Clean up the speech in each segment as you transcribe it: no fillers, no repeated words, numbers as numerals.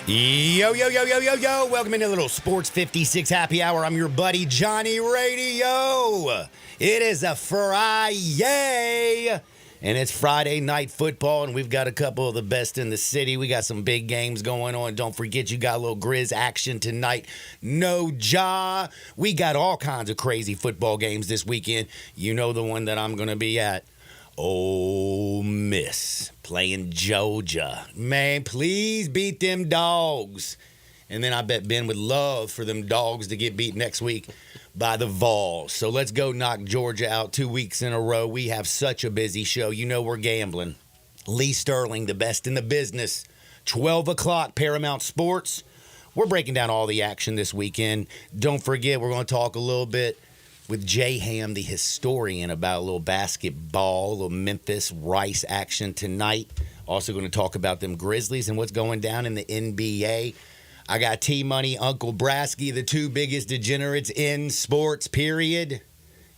Yo, yo, yo, yo, yo, yo. Welcome into a little Sports 56 Happy Hour. I'm your buddy, Johnny Radio. It is a Friday, and it's Friday night football, and we've got a couple of the best in the city. We got some big games going on. Don't forget, you got a little Grizz action tonight. No jaw. We got all kinds of crazy football games this weekend. You know the one that I'm going to be at. Ole Miss playing Georgia. Man, please beat them dogs. And then I bet Ben would love for them dogs to get beat next week by the Vols. So let's go knock Georgia out 2 weeks in a row. We have such a busy show. You know we're gambling. Lee Sterling, the best in the business. 12 o'clock, Paramount Sports. We're breaking down all the action this weekend. Don't forget, we're going to talk a little bit with Jay Ham, the historian, about a little basketball, a little Memphis Rice action tonight. Also going to talk about them Grizzlies and what's going down in the NBA. I got T-Money, Uncle Brasky, the two biggest degenerates in sports, period.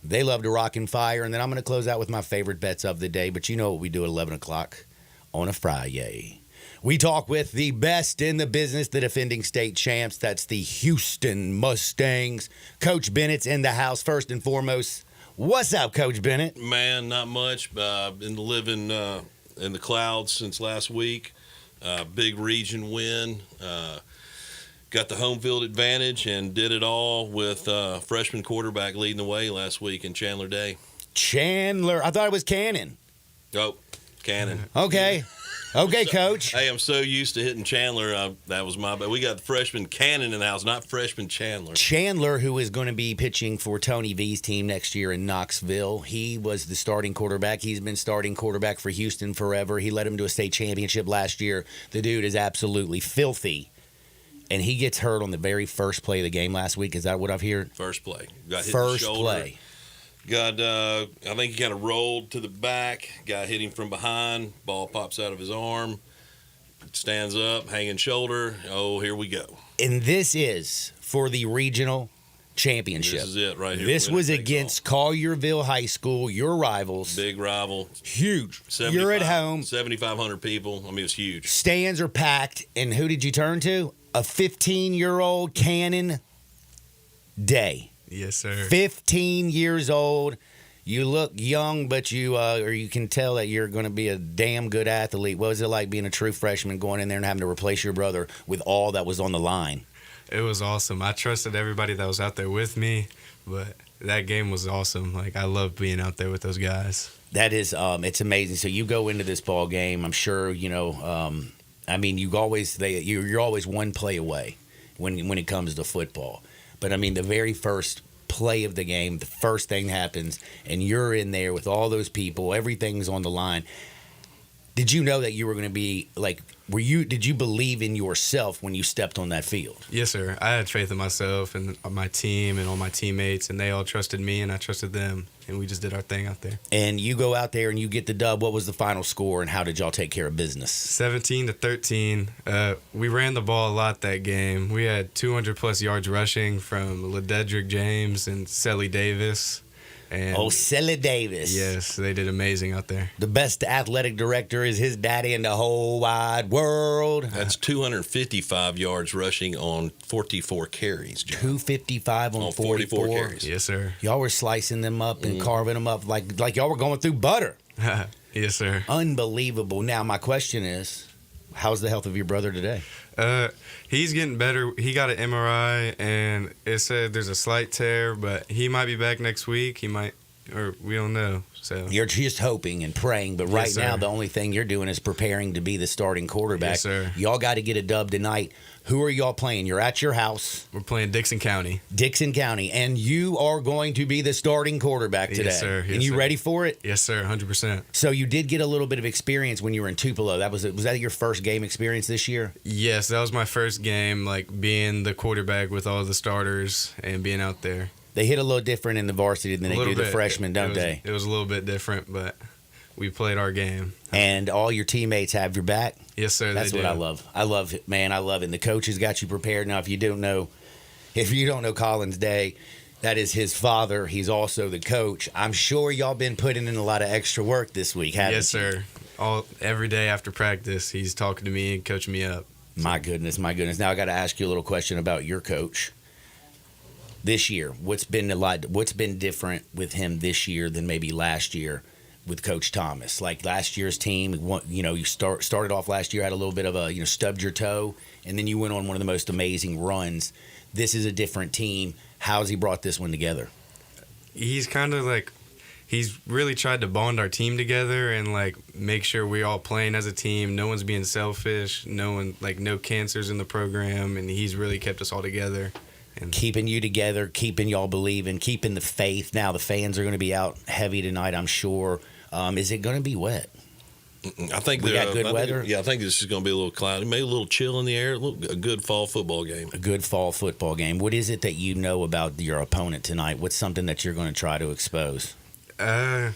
They love to rock and fire. And then I'm going to close out with my favorite bets of the day. But you know what we do at 11 o'clock on a Friday. We talk with the best in the business, the defending state champs. That's the Houston Mustangs. Coach Bennett's in the house first and foremost. What's up, Coach Bennett? Man, not much. Been living in the clouds since last week. Big region win. Got the home field advantage and did it all with freshman quarterback leading the way last week in Chandler Day. Chandler. I thought it was Cannon. Oh, Cannon. Okay. Okay, Coach. Hey, I'm so used to hitting Chandler. That was my bad. We got freshman Cannon in the house, not freshman Chandler. Chandler, who is going to be pitching for Tony V's team next year in Knoxville. He was the starting quarterback. He's been starting quarterback for Houston forever. He led him to a state championship last year. The dude is absolutely filthy. And he gets hurt on the very first play of the game last week. Is that what I've heard? First play. Got hit First in the shoulder. play. Got, I think he kind of rolled to the back. Guy hit him from behind. Ball pops out of his arm. Stands up, hanging shoulder. Oh, here we go. And this is for the regional championship. This is it right here. This was against Collierville High School, your rivals. Big rival. Huge. You're at home. 7,500 people. I mean, it was huge. Stands are packed. And who did you turn to? A 15-year-old Cannon Day. Yes, sir. 15 years old. You look young, but you can tell that you're going to be a damn good athlete. What was it like being a true freshman, going in there and having to replace your brother with all that was on the line? It was awesome. I trusted everybody that was out there with me, but that game was awesome. Like, I love being out there with those guys. That is, it's amazing. So you go into this ball game. I'm sure I mean, you're always one play away when it comes to football. But, I mean, the very first play of the game, the first thing happens, and you're in there with all those people. Everything's on the line. Did you know that you were going to be, like, did you believe in yourself when you stepped on that field? Yes, sir. I had faith in myself and my team and all my teammates, and they all trusted me, and I trusted them, and we just did our thing out there. And you go out there and you get the dub. What was the final score, and how did y'all take care of business? 17-13. We ran the ball a lot that game. We had 200-plus yards rushing from LaDedrick James and Selly Davis. And Selly Davis. Yes, they did amazing out there. The best athletic director is his daddy in the whole wide world. That's 255 yards rushing on 44 carries, John. 255 on 44 carries. Yes, sir. Y'all were slicing them up and carving them up like y'all were going through butter. Yes, sir. Unbelievable. Now, my question is, how's the health of your brother today? He's getting better. He got an MRI, and it said there's a slight tear, but he might be back next week. He might, or we don't know. So you're just hoping and praying, but right now the only thing you're doing is preparing to be the starting quarterback. Yes, sir. Y'all got to get a dub tonight. Who are y'all playing? You're at your house. We're playing Dixon County. Dixon County, and you are going to be the starting quarterback today. Yes, sir. Yes, and you sir. ready for it? Yes, sir. 100%. So you did get a little bit of experience when you were in Tupelo. Was that your first game experience this year? Yes, that was my first game, like being the quarterback with all the starters and being out there. They hit a little different in the varsity than they do the freshmen, don't they? It was a little bit different, but we played our game. And all your teammates have your back? Yes, sir. That's they what do. I love. I love it, man. I love it. And the coaches got you prepared. Now, if you don't know Collins Day, that is his father. He's also the coach. I'm sure y'all been putting in a lot of extra work this week, haven't you? Yes, sir. Every day after practice, he's talking to me and coaching me up. My goodness, my goodness. Now I got to ask you a little question about your coach. This year, what's been different with him this year than maybe last year with Coach Thomas? Like last year's team, you started off last year, had a little bit of a, stubbed your toe, and then you went on one of the most amazing runs. This is a different team. How's he brought this one together? He's kind of like, he's really tried to bond our team together and like make sure we're all playing as a team. No one's being selfish. No cancers in the program, and he's really kept us all together. And keeping you together, keeping y'all believing, keeping the faith. Now the fans are going to be out heavy tonight, I'm sure. Is it going to be wet? I think we got good weather. I think this is going to be a little cloudy, maybe a little chill in the air. A good fall football game. A good fall football game. What is it that you know about your opponent tonight? What's something that you're going to try to expose? Or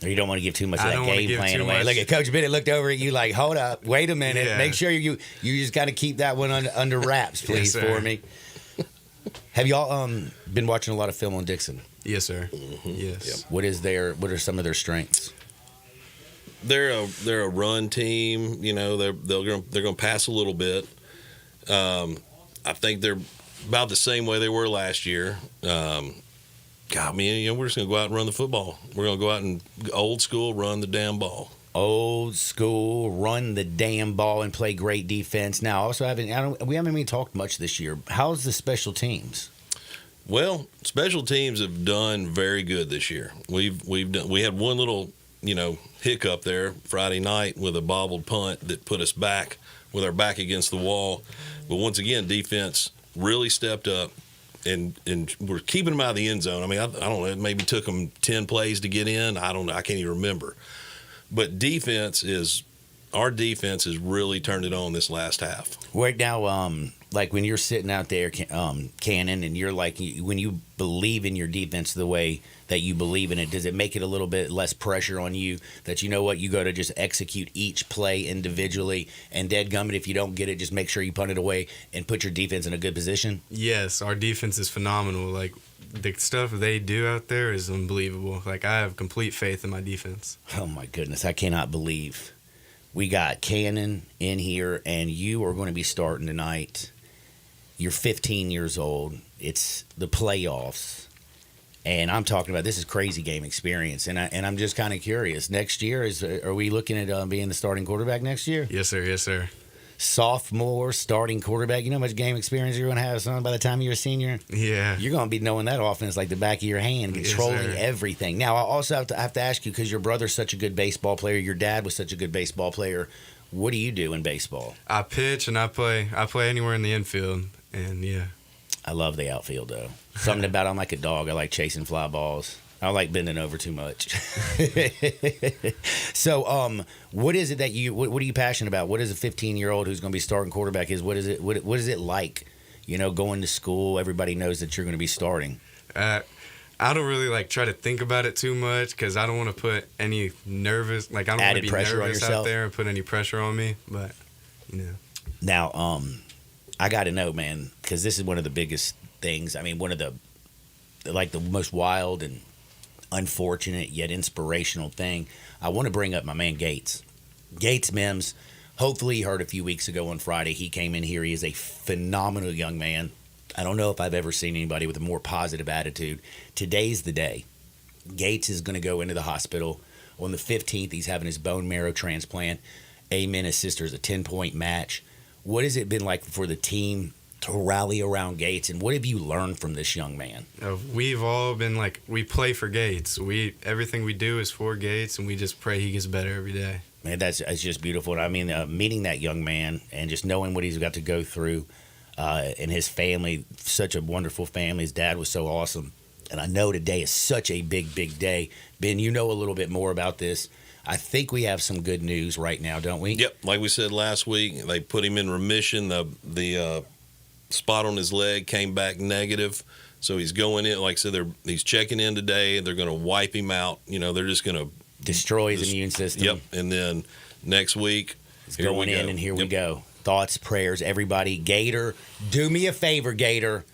you don't want to give too much of that game plan away. Look at Coach Bennett looked over at you like, hold up, wait a minute. Yeah. Make sure you just got to keep that one under wraps, please, yes, for me. Have y'all been watching a lot of film on Dixon? Yes, sir. Mm-hmm. Yes. Yep. What are some of their strengths? They're a run team. They're going to pass a little bit. I think they're about the same way they were last year. We're just going to go out and run the football. We're going to go out and old school run the damn ball. Old school, run the damn ball and play great defense. Now, also we haven't even talked much this year. How's the special teams? Well, special teams have done very good this year. We had one little hiccup there Friday night with a bobbled punt that put us back with our back against the wall. But once again, defense really stepped up, and we're keeping them out of the end zone. I mean, I don't know, it maybe took them 10 plays to get in. I don't know. I can't even remember. But our defense has really turned it on this last half. Right now, like when you're sitting out there, Cannon, and you're like, when you believe in your defense the way that you believe in it, does it make it a little bit less pressure on you that you got to just execute each play individually, and dadgummit, if you don't get it, just make sure you punt it away and put your defense in a good position? Yes, our defense is phenomenal. Like, the stuff they do out there is unbelievable. Like, I have complete faith in my defense. Oh, my goodness. I cannot believe we got Cannon in here, and you are going to be starting tonight. You're 15 years old. It's the playoffs. And I'm talking about, this is crazy game experience. And I'm just kind of curious. Next year, are we looking at being the starting quarterback next year? Yes, sir. Yes, sir. Sophomore starting quarterback. You know how much game experience you're going to have, son, by the time you're a senior? Yeah. You're going to be knowing that offense like the back of your hand, controlling everything. Now, I also have to ask you, because your brother's such a good baseball player, your dad was such a good baseball player. What do you do in baseball? I pitch and I play anywhere in the infield, and yeah. I love the outfield, though. Something about I'm like a dog. I like chasing fly balls. I don't like bending over too much. So, what is it that what are you passionate about? What is a 15-year-old who's going to be starting quarterback is? What is it like? Going to school, everybody knows that you're going to be starting. I don't really try to think about it too much, because I don't want to put any nervous, I don't want to be nervous out there and put any pressure on me. But Now, I got to know, man, because this is one of the biggest things. I mean, one of the most wild and unfortunate yet inspirational thing. I want to bring up my man Gates Mims. Hopefully you heard a few weeks ago on Friday, he came in here. He is a phenomenal young man. I don't know if I've ever seen anybody with a more positive attitude. Today's the day. Gates is going to go into the hospital on the 15th. He's having his bone marrow transplant. Amen. His sister is a 10-point match. What has it been like for the team to rally around Gates, and what have you learned from this young man? We've all been we play for Gates. Everything we do is for Gates, and we just pray he gets better every day. Man, that's just beautiful. And I mean, meeting that young man and just knowing what he's got to go through, and his family, such a wonderful family. His dad was so awesome. And I know today is such a big, big day. Ben, you know a little bit more about this. I think we have some good news right now, don't we? Yep. Like we said last week, they put him in remission. The spot on his leg came back negative. So he's going in. Like I said, he's checking in today. They're going to wipe him out. They're just going to destroy his immune system. Yep. And then next week, he's going in, and here we go. Thoughts, prayers, everybody. Gator, do me a favor, Gator.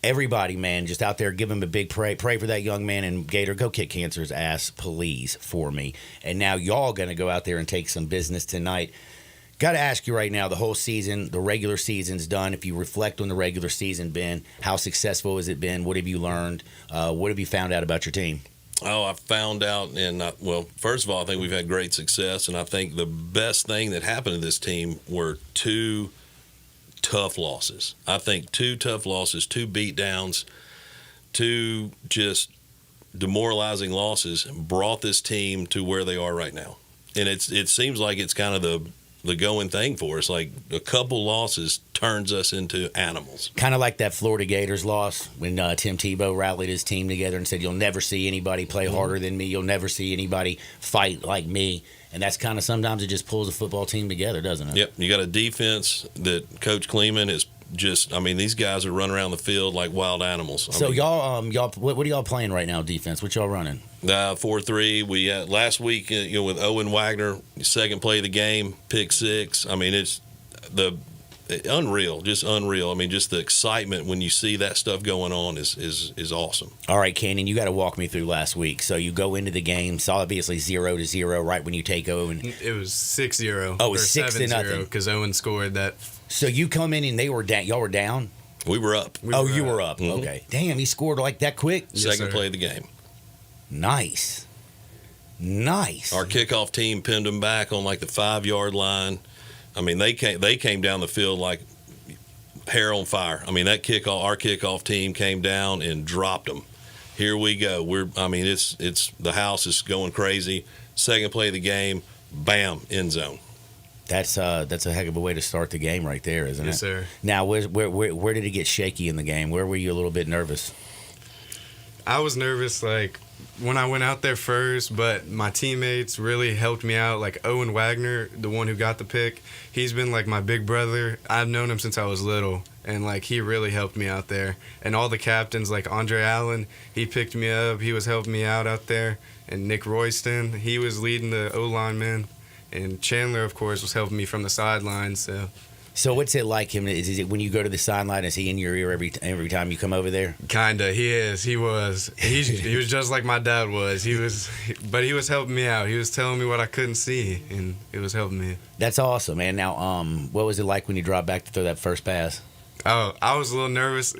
Everybody, man, just out there, give him a big pray. Pray for that young man. And Gator, go kick cancer's ass, please, for me. And now y'all going to go out there and take some business tonight. Got to ask you right now, the whole season, the regular season's done. If you reflect on the regular season been, how successful has it been? What have you learned? What have you found out about your team? Oh, I found out, well, first of all, I think we've had great success, and I think the best thing that happened to this team were 2 tough losses. I think 2 tough losses, 2 beatdowns, 2 just demoralizing losses brought this team to where they are right now. And it seems like it's kind of the going thing for us. Like a couple losses turns us into animals. Kind of like that Florida Gators loss when Tim Tebow rallied his team together and said, "You'll never see anybody play harder than me. You'll never see anybody fight like me." And that's kind of sometimes it just pulls a football team together, doesn't it? Yep. You got a defense that Coach Kleeman is just, I mean, these guys are running around the field like wild animals. So y'all, what are y'all playing right now, defense? What y'all running? 4-3. We last week, with Owen Wagner, second play of the game, pick 6. I mean, it's unreal, just unreal. I mean, just the excitement when you see that stuff going on is awesome. All right, Cannon, you got to walk me through last week. So you go into the game, saw obviously 0-0 right when you take Owen. It was 6-0. Oh, it was 6-0 because Owen scored that. So you come in and they were down. Y'all were down. We were up. You were up. Mm-hmm. Okay. Damn, he scored like that quick. Second play of the game. Nice. Our kickoff team pinned them back on like the 5-yard line. I mean, they came down the field like hair on fire. I mean, our kickoff team came down and dropped them. Here we go. It's the house is going crazy. Second play of the game, bam, end zone. That's a heck of a way to start the game right there, isn't it? Yes, sir. Now, where did it get shaky in the game? Where were you a little bit nervous? I was nervous, like, when I went out there first, but my teammates really helped me out. Like Owen Wagner, the one who got the pick, he's been like my big brother. I've known him since I was little, and like he really helped me out there. And all the captains, like Andre Allen, he picked me up. He was helping me out there. And Nick Royston, he was leading the O-line men. And Chandler, of course, was helping me from the sidelines. So what's it like him? Is it when you go to the sideline? Is he in your ear every time you come over there? Kinda, he is. He was. He was just like my dad was. But he was helping me out. He was telling me what I couldn't see, and it was helping me. That's awesome, man. Now, what was it like when you dropped back to throw that first pass? Oh, I was a little nervous.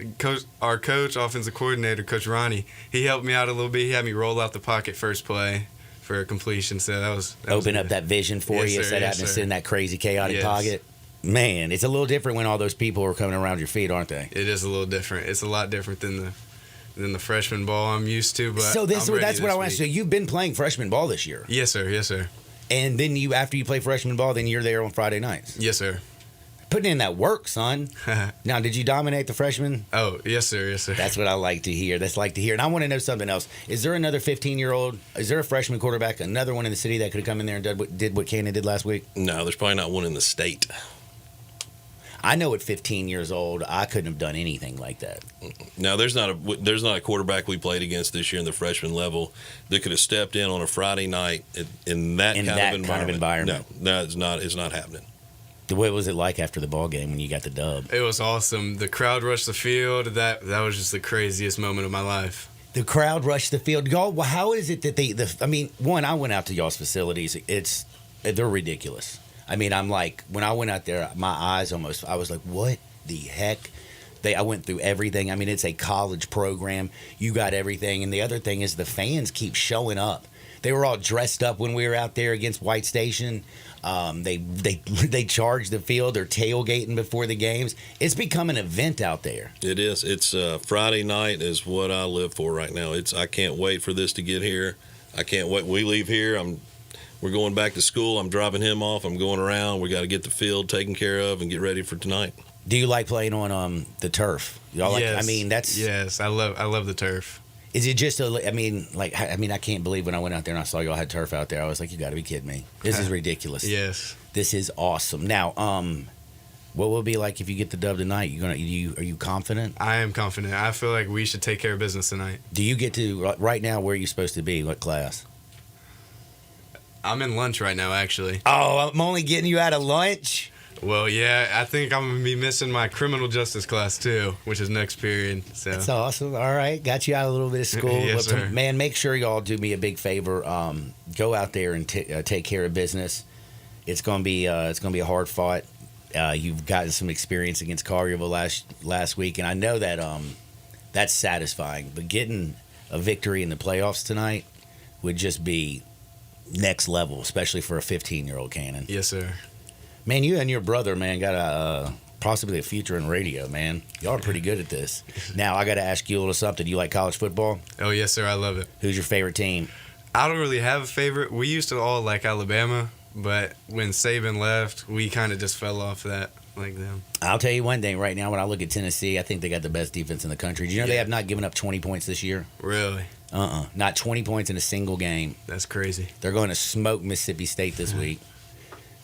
Our coach, offensive coordinator, Coach Ronnie, he helped me out a little bit. He had me roll out the pocket first play for a completion. So that was open up that vision for you instead of having to sit in that crazy chaotic pocket. Man, it's a little different when all those people are coming around your feet, aren't they? It is a little different. It's a lot different than the freshman ball I'm used to. But so that's what I want to say. You've been playing freshman ball this year. Yes, sir. Yes, sir. And then after you play freshman ball, then you're there on Friday nights. Yes, sir. Putting in that work, son. Now, did you dominate the freshmen? Oh, yes, sir. Yes, sir. That's what I like to hear. And I want to know something else. Is there another 15-year-old? Is there a freshman quarterback, another one in the city that could have come in there and did what Cannon did last week? No, there's probably not one in the state. I know at 15 years old, I couldn't have done anything like that. No, there's not a quarterback we played against this year in the freshman level that could have stepped in on a Friday night in that kind of environment. No, it's not happening. What was it like after the ball game when you got the dub? It was awesome. The crowd rushed the field. That was just the craziest moment of my life. The crowd rushed the field. Y'all, well, how is it that one, I went out to y'all's facilities. They're ridiculous. I mean, I'm like, when I went out there, my eyes I was like, what the heck? I went through everything. I mean, it's a college program. You got everything. And the other thing is the fans keep showing up. They were all dressed up when we were out there against White Station. They charge the field. They're tailgating before the games. It's become an event out there. It is. It's Friday night is what I live for right now. I can't wait for this to get here. I can't wait. We leave here. We're going back to school. I'm dropping him off. I'm going around. We got to get the field taken care of and get ready for tonight. Do you like playing on the turf? Y'all like? Yes. I mean, yes. I love the turf. Is it just I can't believe when I went out there and I saw y'all had turf out there. I was like, you got to be kidding me. This is ridiculous. Yes. This is awesome. Now, what will it be like if you get the dub tonight? Are you confident? I am confident. I feel like we should take care of business tonight. Do you get to right now? Where are you supposed to be? What class? I'm in lunch right now, actually. Oh, I'm only getting you out of lunch? Well, yeah, I think I'm going to be missing my criminal justice class, too, which is next period. So. That's awesome. All right. Got you out a little bit of school. Yes, sir. Man, make sure y'all do me a big favor. Go out there and take care of business. It's gonna be a hard fought. You've gotten some experience against Collierville last week, and I know that that's satisfying. But getting a victory in the playoffs tonight would just be next level, especially for a 15-year-old Cannon. Yes, sir. Man, you and your brother, man, got possibly a future in radio, man. Y'all are pretty good at this. Now, I got to ask you a little something. Do you like college football? Oh, yes, sir. I love it. Who's your favorite team? I don't really have a favorite. We used to all like Alabama, but when Saban left, we kind of just fell off that like them. I'll tell you one thing right now. When I look at Tennessee, I think they got the best defense in the country. Do you know they have not given up 20 points this year? Really? Not 20 points in a single game. That's crazy. They're going to smoke Mississippi State this week.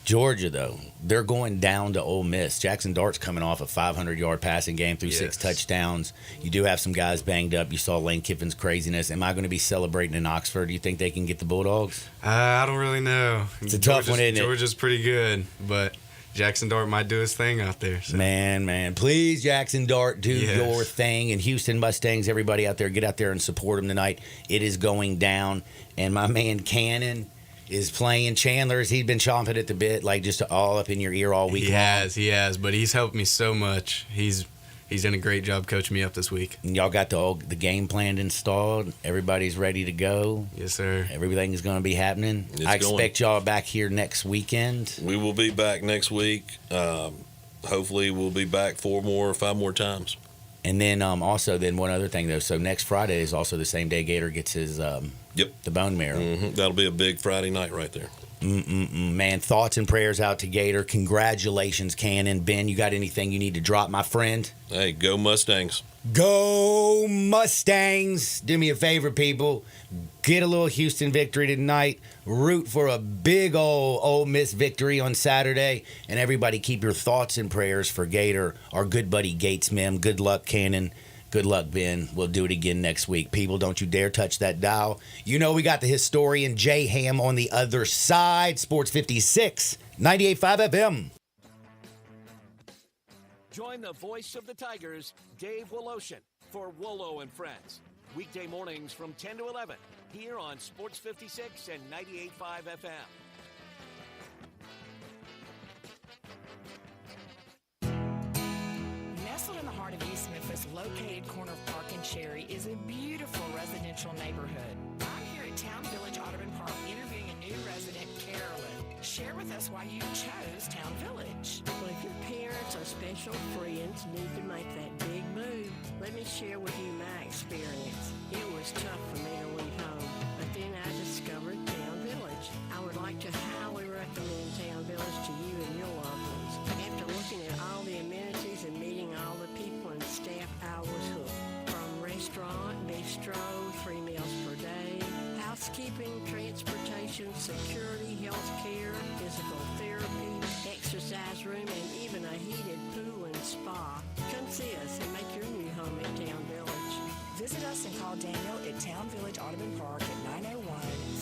Georgia, though, they're going down to Ole Miss. Jackson Dart's coming off a 500-yard passing game through 6 touchdowns. You do have some guys banged up. You saw Lane Kiffin's craziness. Am I going to be celebrating in Oxford? Do you think they can get the Bulldogs? I don't really know. It's a tough one, isn't it? Georgia's pretty good, but Jackson Dart might do his thing out there. So. Man. Please, Jackson Dart, do your thing. And Houston Mustangs, everybody out there, get out there and support them tonight. It is going down. And my man Cannon is playing. Chandler's, he's been chomping at the bit, like just all up in your ear all week long. He has, but he's helped me so much. He's done a great job coaching me up this week. And y'all got the game plan installed. Everybody's ready to go. Yes, sir. Everything is going to be happening. I expect y'all back here next weekend. We will be back next week. Hopefully, we'll be back 5 more times. And then also, one other thing, though. So next Friday is also the same day Gator gets his the bone marrow. Mm-hmm. That'll be a big Friday night right there. Man, thoughts and prayers out to Gator. Congratulations, Cannon. Ben, you got anything you need to drop, my friend? Hey, go Mustangs. Go Mustangs. Do me a favor, people. Get a little Houston victory tonight. Root for a big old Ole Miss victory on Saturday. And everybody keep your thoughts and prayers for Gator, our good buddy Gates Mem. Good luck, Cannon. Good luck, Ben. We'll do it again next week. People, don't you dare touch that dial. You know we got the historian Jay Ham on the other side. Sports 56, 98.5 FM. Join the voice of the Tigers, Dave Woloshin, for Wolo and Friends. Weekday mornings from 10 to 11, here on Sports 56 and 98.5 FM. Nestled in the heart of East Memphis, located corner of Park and Cherry, is a beautiful residential neighborhood. I'm here at Town Village Audubon Park interviewing a new resident, Carolyn. Share with us why you chose Town Village. Well, if your parents or special friends need to make that big move, let me share with you my experience. It was tough for me to leave home, but then I discovered Town Village. I would like to highly recommend Town Village to you and your loved ones. After looking at all the amenities and meeting all the people and staff, I was hooked. From restaurant, bistro, 3 meals per day, housekeeping, transportation, security, health care, physical therapy, exercise room, and even a heated pool and spa. Come see us and make your new home at Town Village. Visit us and call Daniel at Town Village Audubon Park at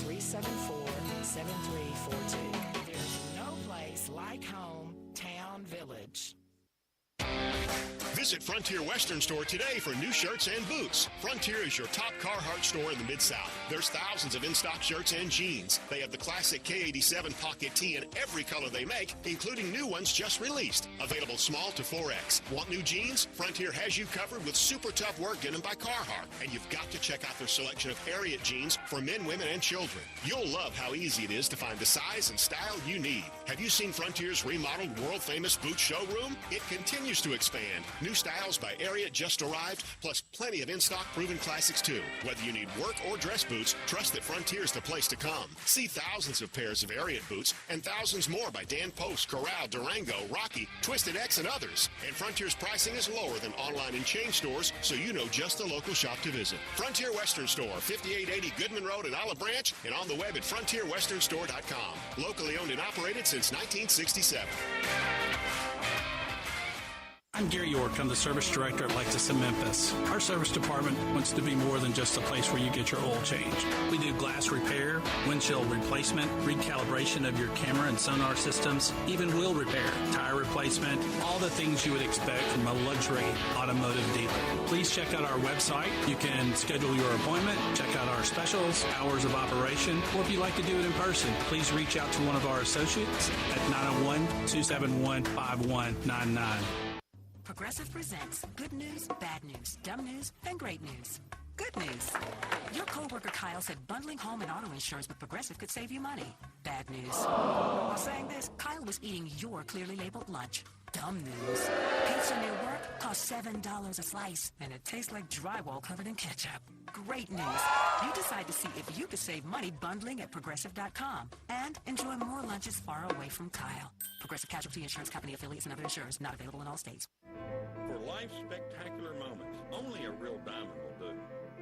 901-374-7342. There's no place like home, Town Village. Visit Frontier Western Store today for new shirts and boots. Frontier is your top Carhartt store in the Mid-South. There's thousands of in-stock shirts and jeans. They have the classic K87 pocket tee in every color they make, including new ones just released. Available small to 4X. Want new jeans? Frontier has you covered with super tough work denim by Carhartt. And you've got to check out their selection of Ariat jeans for men, women, and children. You'll love how easy it is to find the size and style you need. Have you seen Frontier's remodeled world-famous boot showroom? It continues to expand. New styles by Ariat just arrived, plus plenty of in-stock proven classics too. Whether you need work or dress boots, trust that Frontier's the place to come. See thousands of pairs of Ariat boots and thousands more by Dan Post, Corral, Durango, Rocky, Twisted X, and others. And Frontier's pricing is lower than online and chain stores, so you know just the local shop to visit. Frontier Western Store, 5880 Goodman Road in Olive Branch, and on the web at frontierwesternstore.com. Locally owned and operated since 1967. I'm Gary York. I'm the service director at Lexus in Memphis. Our service department wants to be more than just a place where you get your oil changed. We do glass repair, windshield replacement, recalibration of your camera and sonar systems, even wheel repair, tire replacement, all the things you would expect from a luxury automotive dealer. Please check out our website. You can schedule your appointment, check out our specials, hours of operation, or if you'd like to do it in person, please reach out to one of our associates at 901-271-5199. Progressive presents good news, bad news, dumb news, and great news. Good news. Your coworker Kyle said bundling home and auto insurance with Progressive could save you money. Bad news. While saying this, Kyle was eating your clearly labeled lunch. Dumb news. Pizza near work costs $7 a slice, and it tastes like drywall covered in ketchup. Great news. You decide to see if you could save money bundling at Progressive.com and enjoy more lunches far away from Kyle. Progressive Casualty Insurance Company affiliates and other insurers not available in all states. For life's spectacular moments, only a real diamond will do.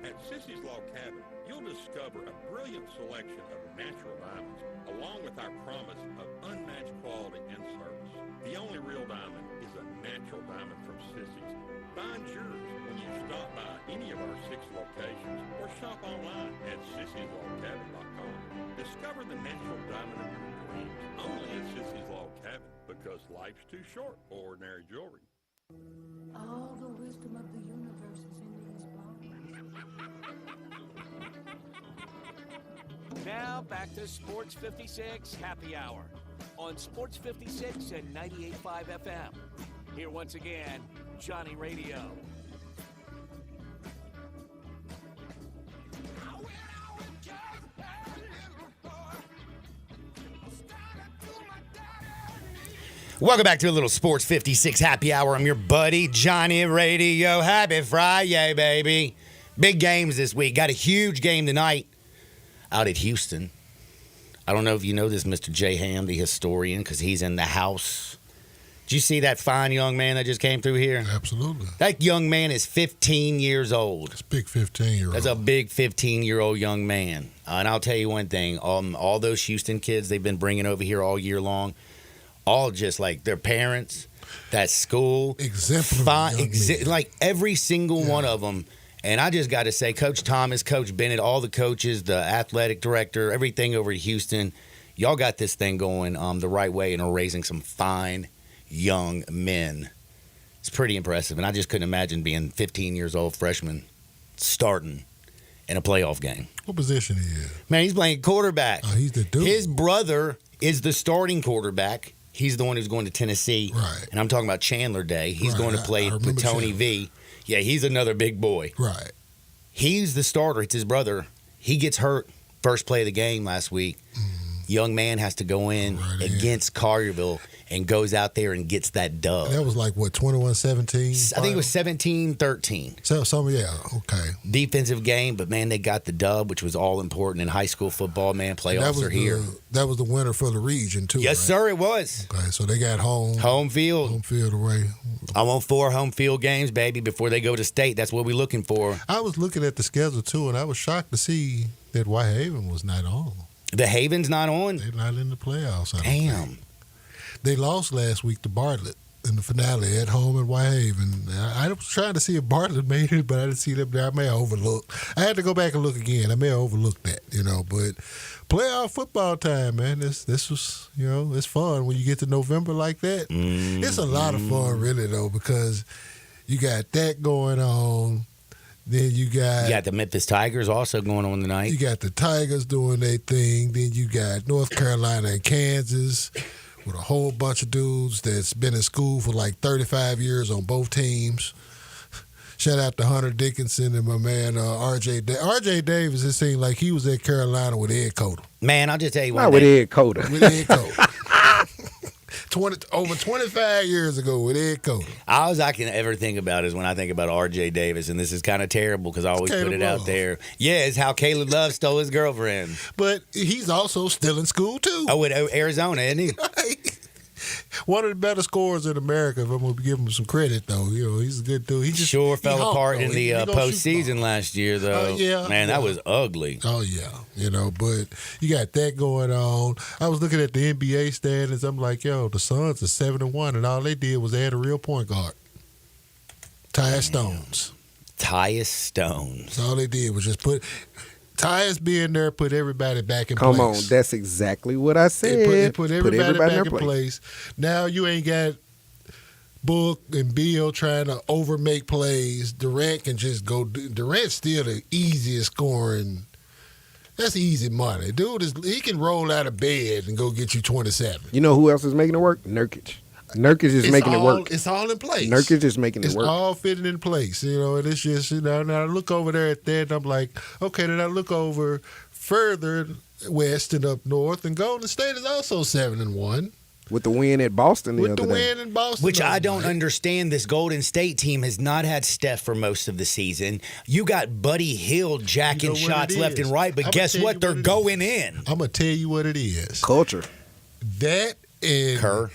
At Sissy's Log Cabin, you'll discover a brilliant selection of natural diamonds, along with our promise of unmatched quality and service. The only real diamond is a natural diamond from Sissy's. Find yours when you stop by any of our 6 locations or shop online at sissyslogcabin.com. Discover the natural diamond of your dreams only at Sissy's Log Cabin, because life's too short for ordinary jewelry. All the wisdom of the universe is in these blocks. Now back to Sports 56 Happy Hour on Sports 56 and 98.5 FM. Here once again, Johnny Radio. Welcome back to a little Sports 56 Happy Hour. I'm your buddy, Johnny Radio. Happy Friday, baby. Big games this week. Got a huge game tonight out at Houston. I don't know if you know this, Mr. J. Ham, the historian, because he's in the house. Did you see that fine young man that just came through here? Absolutely. That young man is 15 years old. It's a big 15-year-old. That's a big 15-year-old young man. And I'll tell you one thing. All those Houston kids they've been bringing over here all year long, all just like their parents, that school. Exemplary. Like every single one of them. And I just got to say, Coach Thomas, Coach Bennett, all the coaches, the athletic director, everything over at Houston, y'all got this thing going the right way and are raising some fine young men. It's pretty impressive. And I just couldn't imagine being 15 years old freshman starting in a playoff game. What position he is? Man, he's playing quarterback. Oh, he's the dude. His brother is the starting quarterback. He's the one who's going to Tennessee. Right. And I'm talking about Chandler Day. He's Right. going to play I with remember Tony Chandler. V. Yeah, he's another big boy. Right. He's the starter. It's his brother. He gets hurt first play of the game last week. Young man has to go in against Collierville and goes out there and gets that dub. That was like, what, 21-17? I think it was 17-13. So, yeah, okay. Defensive game, but, man, they got the dub, which was all important in high school football, man. Playoffs are here. That was the winner for the region, too, Yes, right? sir, it was. Okay, so they got home field. Home field away. I want 4 home field games, baby, before they go to state. That's what we're looking for. I was looking at the schedule, too, and I was shocked to see that Whitehaven was not on. The Haven's not on? They're not in the playoffs. I don't Damn. think. They lost last week to Bartlett in the finale at home in Whitehaven. I was trying to see if Bartlett made it, but I didn't see them there. I may have overlooked. I had to go back and look again. I may have overlooked that, But playoff football time, man. This was, it's fun when you get to November like that. It's a lot of fun, really, though, because you got that going on. Then you got the Memphis Tigers also going on tonight. You got the Tigers doing their thing. Then you got North Carolina and Kansas with a whole bunch of dudes that's been in school for like 35 years on both teams. Shout out to Hunter Dickinson and my man R.J. R.J. Davis, it seemed like he was at Carolina with Ed Cota. Man, I'll just tell you one Not thing. with Ed Cota. With Ed Cota. Over 25 years ago with Ed Cota. All I can ever think about is when I think about R.J. Davis, and this is kind of terrible because I always put it out there. Yeah, it's how Caleb Love stole his girlfriend. But he's also still in school, too. Oh, with Arizona, isn't he? One of the better scorers in America, if I'm going to give him some credit, though. He's a good dude. He just Sure fell hawked, apart though. in the postseason last year, though. Yeah. Man, that was ugly. Oh, yeah. But you got that going on. I was looking at the NBA standings. I'm like, the Suns are 7-1, and all they did was add a real point guard. Tyus Stones. Tyus Stones. That's all they did was just put Tyus being there, put everybody back in place. Come on, that's exactly what I said. It put everybody back in in place. Now you ain't got Book and Beal trying to overmake plays. Durant can just go. Durant's still the easiest scoring. That's easy money. Dude, he can roll out of bed and go get you 27. You know who else is making it work? Nurkic. Nurkic is making it work. It's all in place. Nurkic is making it work. It's all fitting in place, and it's just, now I look over there at that, and I'm like, okay, then I look over further west and up north, and Golden State is also 7-1. With the win at Boston the With other the day. win in Boston. Which I don't night. understand. This Golden State team has not had Steph for most of the season. You got Buddy Hill jacking You know what shots it left is? and right, but I'ma guess tell what? you They're what it going in. I'm going to tell you what it is. Culture. That and Kerr.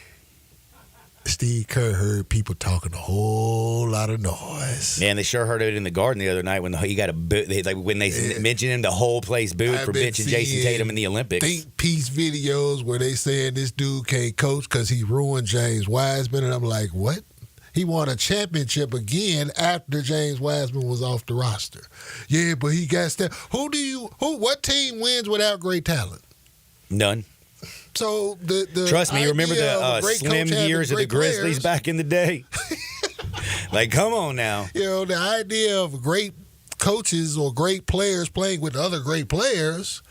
Steve Kerr heard people talking a whole lot of noise. Man, they sure heard it in the Garden the other night when he got a boot. When they mentioned him, the whole place booed I've for been benching Jason seeing Tatum in the Olympics. Think piece videos where they saying this dude can't coach because he ruined James Wiseman, and I'm like, what? He won a championship again after James Wiseman was off the roster. Yeah, but he got Steph. What team wins without great talent? None. So the Trust me, remember idea of the a great slim coach having years of the great Grizzlies players, back in the day? Like, come on now. The idea of great coaches or great players playing with other great players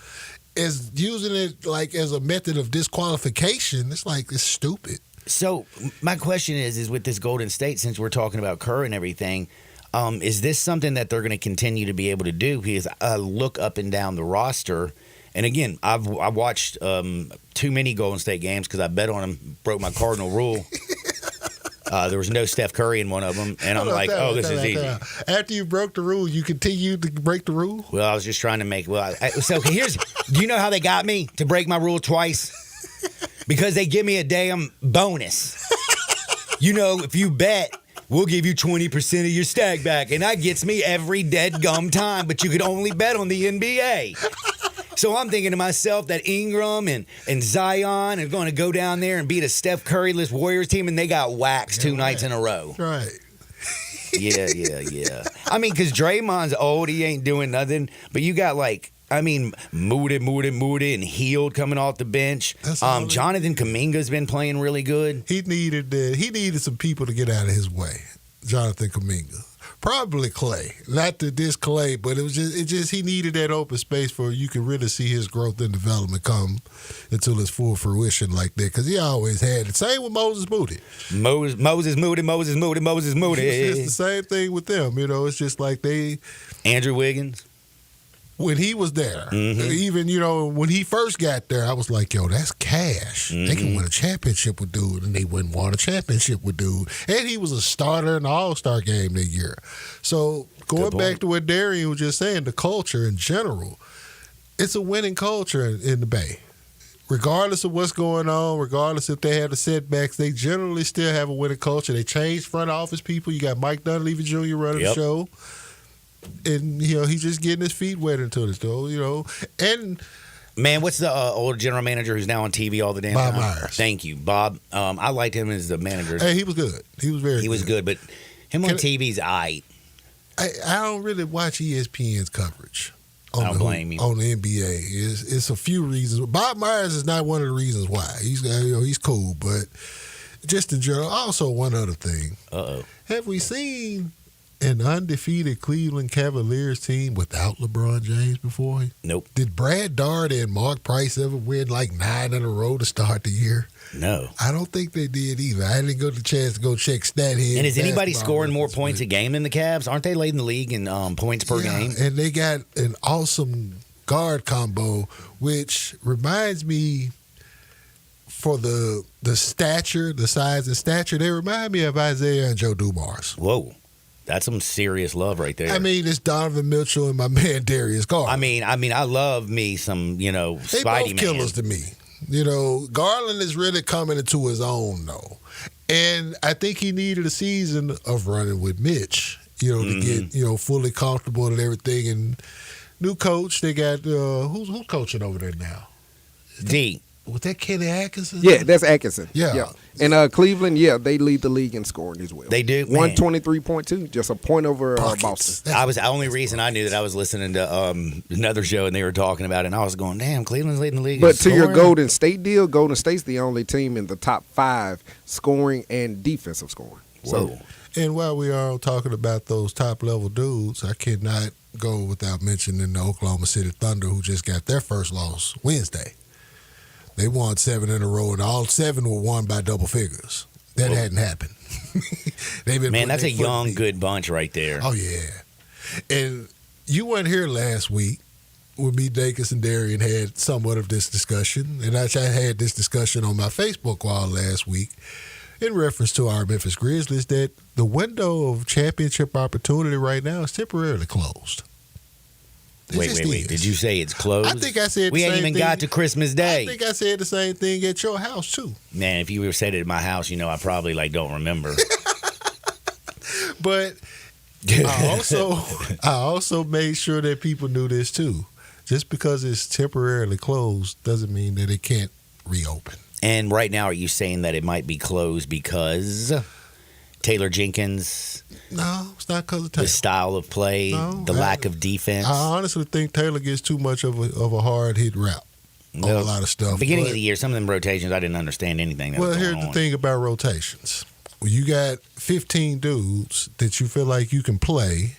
is using it like as a method of disqualification. It's stupid. So my question is with this Golden State, since we're talking about Kerr and everything, is this something that they're going to continue to be able to do? Because I look up and down the roster, and again, I watched too many Golden State games because I bet on them, broke my cardinal rule. There was no Steph Curry in one of them, and I'm like, oh, this is easy. After you broke the rule, you continue to break the rule? Well, I was just trying to make. So here's. Do you know how they got me to break my rule twice? Because they give me a damn bonus. If you bet, we'll give you 20% of your stack back, and that gets me every dead gum time. But you could only bet on the NBA. So I'm thinking to myself that Ingram and Zion are going to go down there and beat a Steph Curry-less Warriors team, and they got waxed two nights in a row. Right. Yeah. I mean, because Draymond's old, he ain't doing nothing. But you got Moody, and Heald coming off the bench. Jonathan Kuminga's been playing really good. He needed some people to get out of his way. Jonathan Kuminga. Probably Clay. Not to diss Clay, but it just he needed that open space for you could really see his growth and development come until its full fruition like that. Because he always had it. Same with Moses Moody. Moses Moody. It's the same thing with them. It's just like Andrew Wiggins. When he was there, even, when he first got there, I was like, yo, that's cash. They can win a championship with dude, and they wouldn't win a championship with dude. And he was a starter in the All-Star game that year. So going back to what Darian was just saying, the culture in general, it's a winning culture in the Bay. Regardless of what's going on, regardless if they have the setbacks, they generally still have a winning culture. They changed front office people. You got Mike Dunleavy Jr. running the show. And, he's just getting his feet wet into this, though, And, man, what's the old general manager who's now on TV all the damn Bob time? Myers. Thank you, Bob. I liked him as the manager. Hey, he was good. He was very good. He was good, but him on TV's aight. I don't really watch ESPN's coverage. I don't blame you. On the NBA. It's a few reasons. Bob Myers is not one of the reasons why. He's cool, but just in general. Also, one other thing. Uh-oh. Have we seen an undefeated Cleveland Cavaliers team without LeBron James before? Nope. Did Brad Daugherty and Mark Price ever win 9 in a row to start the year? No. I don't think they did either. I didn't get the chance to go check StatHead. And is anybody scoring more points a game than the Cavs? Aren't they leading the league in points per game? And they got an awesome guard combo, which reminds me, for the stature, the size and stature, they remind me of Isaiah and Joe Dumars. Whoa. That's some serious love right there. I mean, it's Donovan Mitchell and my man Darius Garland. I mean, I love me some, they Spidey both man. killers to me. Garland is really coming into his own, though. And I think he needed a season of running with Mitch, to get, fully comfortable and everything. And new coach, they got, who's coaching over there now? D. Was that Kenny Atkinson? Yeah, that's Atkinson. Yeah. And Cleveland, they lead the league in scoring as well. They do, man. 123.2, just a point over Boston. The only reason I knew that I was listening to another show and they were talking about it, and I was going, damn, Cleveland's leading the league. But to your scoring? Golden State deal, Golden State's the only team in the top 5 scoring and defensive scoring. Whoa. And while we are talking about those top-level dudes, I cannot go without mentioning the Oklahoma City Thunder, who just got their first loss Wednesday. They won 7 in a row, and all 7 were won by double figures. That hadn't happened. Man, that's a young, good bunch right there. Oh, yeah. And you weren't here last week when me, Dacus, and Darian had somewhat of this discussion. And I had this discussion on my Facebook wall last week in reference to our Memphis Grizzlies that the window of championship opportunity right now is temporarily closed. Wait. Did you say it's closed? I think I said we the ain't same even thing. got to Christmas Day. I think I said the same thing at your house, too. Man, if you were said it at my house, I probably don't remember. But I also made sure that people knew this, too. Just because it's temporarily closed doesn't mean that it can't reopen. And right now, are you saying that it might be closed because Taylor Jenkins? No, it's not because of Taylor. The style of play, the lack of defense. I honestly think Taylor gets too much of a hard hit route on a lot of stuff. Beginning of the year, some of them rotations, I didn't understand anything that was going here's on. the thing about rotations. When you got 15 dudes that you feel like you can play,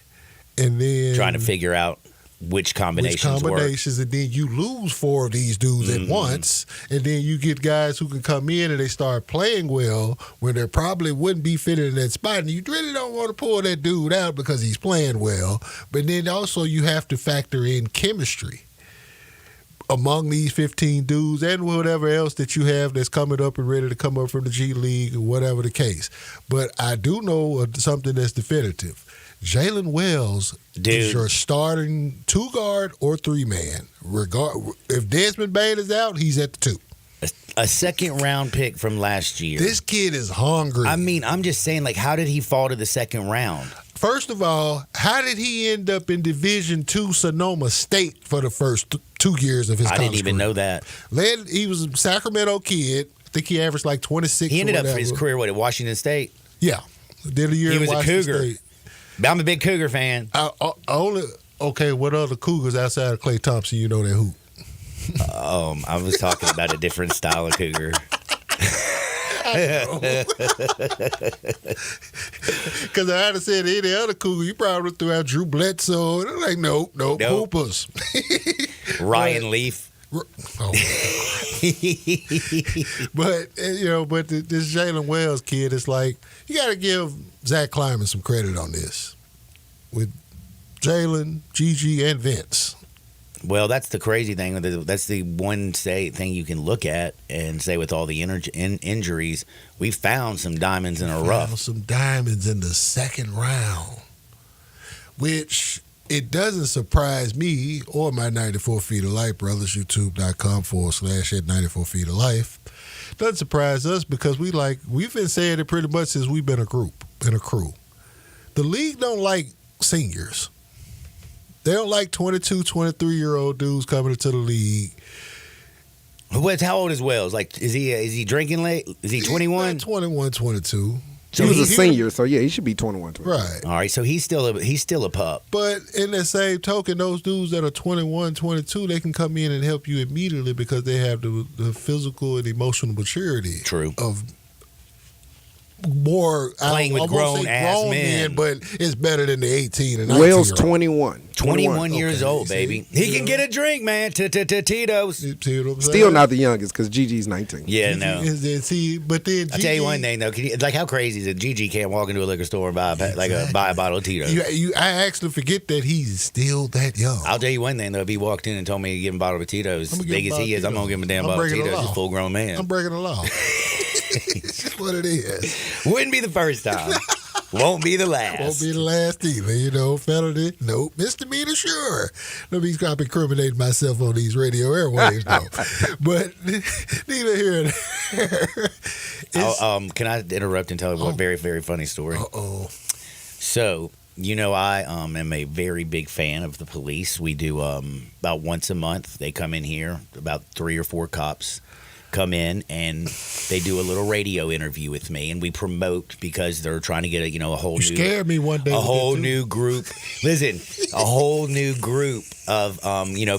and then trying to figure out which combinations work. And then you lose 4 of these dudes at once, and then you get guys who can come in and they start playing well when they probably wouldn't be fitting in that spot, and you really don't want to pull that dude out because he's playing well. But then also you have to factor in chemistry among these 15 dudes and whatever else that you have that's coming up and ready to come up from the G League or whatever the case. But I do know something that's definitive. Jalen Wells is your starting 2-guard or 3-man. If Desmond Bane is out, he's at the 2. A second-round pick from last year. This kid is hungry. I mean, I'm just saying, how did he fall to the second round? First of all, how did he end up in Division II Sonoma State for the first 2 years of his college I didn't even know that. He was a Sacramento kid. I think he averaged 26. He ended up for his career, at Washington State? Yeah. Did a year he was at Washington a Cougar. State. I'm a big Cougar fan. What other Cougars outside of Klay Thompson you know that hoop? I was talking about a different style of Cougar. Because I had said any other Cougar, you probably threw out Drew Bledsoe. And I'm like, nope, Hoopers. Ryan Leaf. But this Jalen Wells kid is like, you got to give Zach Kleiman some credit on this with Jalen, Gigi, and Vince. Well, that's the crazy thing. That's the one thing you can look at and say with all the injuries, we found some diamonds in a rough. Some diamonds in the second round, which it doesn't surprise me or my 94 Feet of Life brothers, youtube.com/@94 Feet of Life. Doesn't surprise us because we've been saying it pretty much since we've been a crew. The league don't like seniors. They don't like 22, 23-year-old dudes coming into the league. How old is Wells? Is he drinking late? Is he 21? 21, 22. So he was a senior, so yeah, he should be 21, 22. Right. All right, so he's still a pup. But in the same token, those dudes that are 21, 22, they can come in and help you immediately because they have the physical and emotional maturity. True. Of more playing with grown men, but it's better than the 18 and 19. Wells 21. 21 years old, baby. He can get a drink, man. Tito's. Still not the youngest because Gigi's 19. Yeah, no. But then I'll tell you one thing though. How crazy is it? Gigi can't walk into a liquor store and buy a bottle of Tito's. I actually forget that he's still that young. I'll tell you one thing though. If he walked in and told me to give him a bottle of Tito's, as big as he is, I'm gonna give him a damn bottle of Tito's. He's a full grown man. I'm breaking the law. That's what it is. Wouldn't be the first time. Won't be the last. Won't be the last either. Felony, nope. Misdemeanor, sure. Let me stop incriminating myself on these radio airwaves, though. But neither here nor there. Can I interrupt and tell you a very, very funny story? Uh-oh. So, I am a very big fan of the police. We do about once a month. They come in here, about 3 or 4 cops. come in and they do a little radio interview with me, and we promote because they're trying to get a whole You new scared me one day. a with whole it, too. new group. Listen, a whole new group of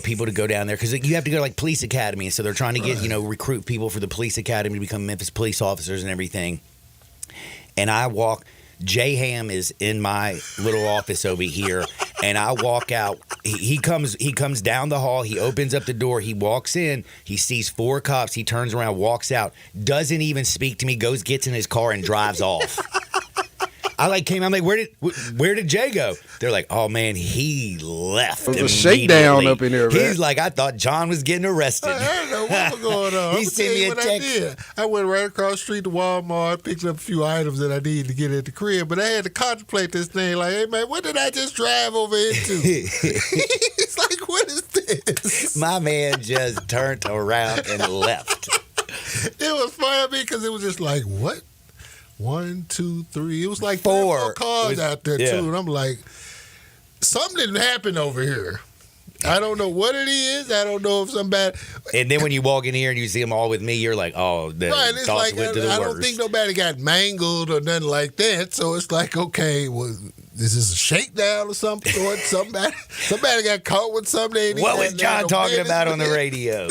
people to go down there because you have to go to like police academy, and so they're trying to get recruit people for the police academy to become Memphis police officers and everything. And I walk. Jay Ham is in my little office over here, and I walk out. He comes down the hall. He opens up the door. He walks in. He sees 4 cops. He turns around, walks out, doesn't even speak to me. Gets in his car and drives off. I came. I'm like, where did Jay go? They're like, oh man, he left. There's a shakedown up in there, man. He's like, I thought John was getting arrested. I don't know what was going on. He sent me a text. I went right across the street to Walmart, picked up a few items that I needed to get at the crib, but I had to contemplate this thing. Like, hey man, what did I just drive over into? It's like, what is this? My man just turned around and left. It was funny because it was just like, what? 1, 2, 3. It was like 4 cars out there too, and I'm like, something didn't happen over here. I don't know what it is. I don't know if somebody. And then when you walk in here and you see them all with me, you're like, oh, the right. It's thoughts like went to the I worst. don't think nobody got mangled or nothing like that. So it's like, okay, well, this is a shakedown or something. Or somebody got caught with something. What was John talking about on the radio?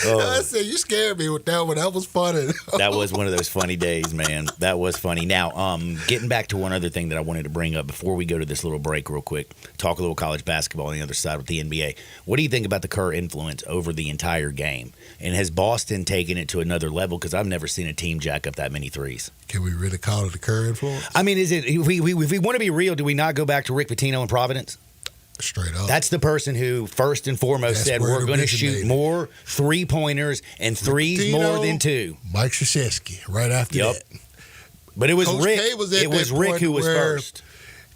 I said, you scared me with that one. That was funny. That was one of those funny days, man. That was funny. Now, getting back to one other thing that I wanted to bring up before we go to this little break real quick, talk a little college basketball on the other side with the NBA. What do you think about the Kerr influence over the entire game? And has Boston taken it to another level? Because I've never seen a team jack up that many threes. Can we really call it the Kerr influence? I mean, is it? If we want to be real, do we not go back to Rick Pitino in Providence? Straight up. That's the person who first and foremost said we're going to shoot more 3-pointers and threes more than 2. Mike Krzyzewski right after that. But it was Coach Rick. K was at It was that Rick point who was where first.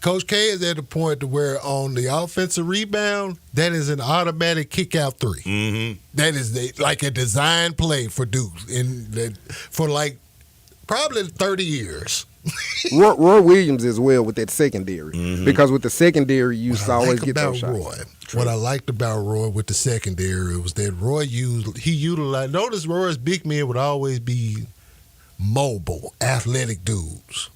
Coach K is at the point to where on the offensive rebound, that is an automatic kick out 3. Mm-hmm. That is like a design play for Duke for like probably 30 years. Roy Williams as well with that secondary, because with the secondary you used to always get those shots. What I liked about Roy with the secondary was that Roy utilized. Notice Roy's big men would always be mobile, athletic dudes.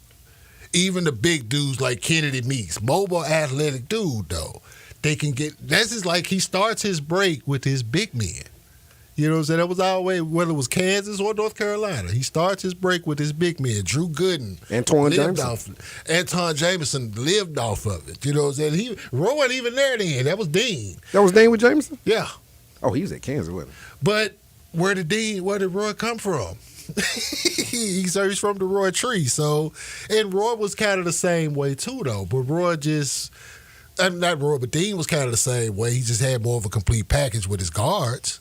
Even the big dudes like Kennedy Meeks, mobile, athletic dude though. They can get. This is like he starts his break with his big men. You know what I'm saying? That was always, whether it was Kansas or North Carolina. He starts his break with his big men. Drew Gooden. Antoine Jameson lived off of it. You know what I'm saying? Roy wasn't even there then. That was Dean. That was Dean with Jameson? Yeah. Oh, he was at Kansas with him. But where did Roy come from? He's from the Roy tree. So, and Roy was kind of the same way too, though. But Roy just... not Roy, but Dean was kind of the same way. He just had more of a complete package with his guards,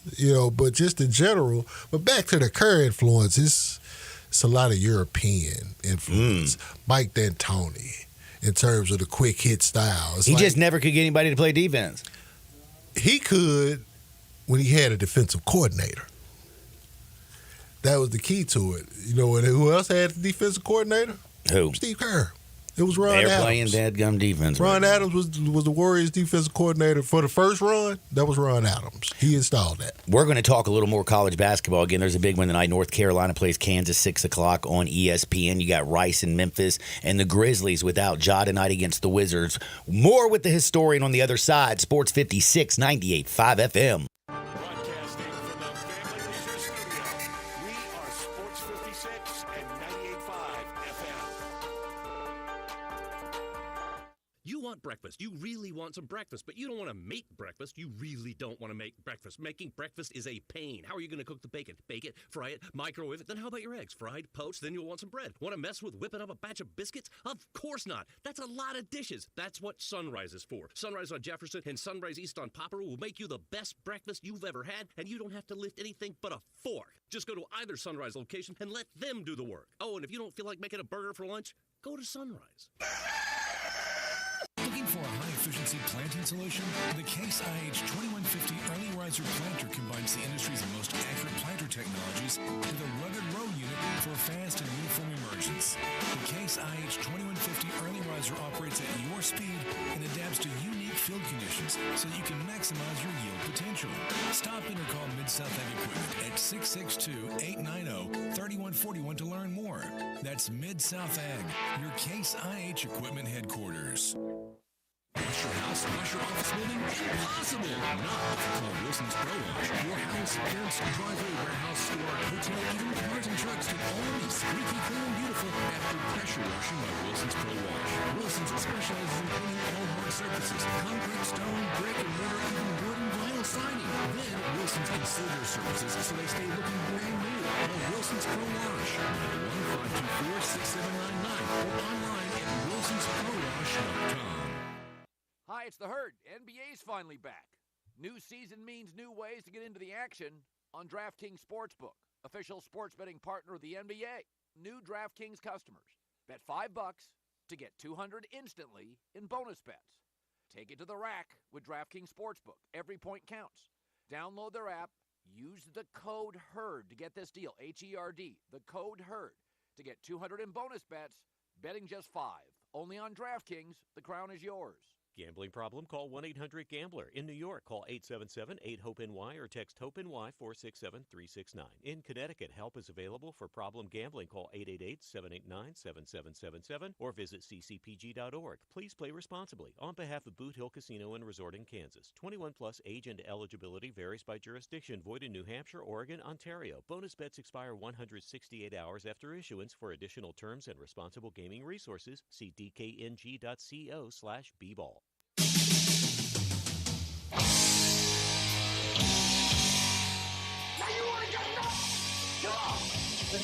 but just in general. But back to the Kerr influence, it's a lot of European influence. Mike D'Antoni, in terms of the quick hit style. He just never could get anybody to play defense. He could when he had a defensive coordinator. That was the key to it. And who else had the defensive coordinator? Who? Steve Kerr. It was Ron They're Adams. playing dadgum defense. Ron Adams was the Warriors' defensive coordinator for the first run. That was Ron Adams. He installed that. We're going to talk a little more college basketball. Again, there's a big one tonight. North Carolina plays Kansas 6 o'clock on ESPN. You got Rice in Memphis and the Grizzlies without Ja tonight against the Wizards. More with the historian on the other side. Sports 56, 98.5 FM. Broadcasting from the Family Leisure Studio, we are Sports 56 and 98.5 FM. You want breakfast. You really want some breakfast, but you don't want to make breakfast. You really don't want to make breakfast. Making breakfast is a pain. How are you going to cook the bacon? Bake it, fry it, microwave it. Then how about your eggs? Fried, poached, then you'll want some bread. Want to mess with whipping up a batch of biscuits? Of course not. That's a lot of dishes. That's what Sunrise is for. Sunrise on Jefferson and Sunrise East on Poplar will make you the best breakfast you've ever had, and you don't have to lift anything but a fork. Just go to either Sunrise location and let them do the work. Oh, and if you don't feel like making a burger for lunch, go to Sunrise. Looking for a high-efficiency planting solution? The Case IH 2150 Early Riser Planter combines the industry's most accurate planter technologies with a rugged row unit for fast and uniform emergence. The Case IH 2150 Early Riser operates at your speed and adapts to unique field conditions so you can maximize your yield potential. Stop in or call Mid-South Ag Equipment at 662-890-3141 to learn more. That's Mid-South Ag, your Case IH Equipment headquarters. Wash your house, wash your office building? Impossible! Not if you call Wilson's Pro Wash. Your house, fence, driveway, warehouse, store, hotel, even cars and trucks can all be squeaky clean and beautiful after pressure washing by Wilson's Pro Wash. Wilson's specializes in cleaning all hard surfaces, concrete, stone, brick, and mortar, even wood and vinyl siding. Then Wilson's can seal their surfaces so they stay looking brand new. Call Wilson's Pro Wash, 901-524-6799 or online at wilsonsprowash.com. Hi, it's the Herd. NBA's finally back. New season means new ways to get into the action on DraftKings Sportsbook, official sports betting partner of the NBA. New DraftKings customers bet $5 to get $200 instantly in bonus bets. Take it to the rack with DraftKings Sportsbook. Every point counts. Download their app. Use the code HERD to get this deal, H-E-R-D, the code HERD, to get $200 in bonus bets, betting just $5. Only on DraftKings, the crown is yours. Gambling problem? Call 1-800-GAMBLER. In New York, call 877-8-HOPE-NY or text HOPE-NY 467-369. In Connecticut, help is available for problem gambling. Call 888-789-7777 or visit ccpg.org. Please play responsibly. On behalf of Boot Hill Casino and Resort in Kansas, 21 plus age and eligibility varies by jurisdiction. Void in New Hampshire, Oregon, Ontario. Bonus bets expire 168 hours after issuance. For additional terms and responsible gaming resources, see dkng.co/bball. Now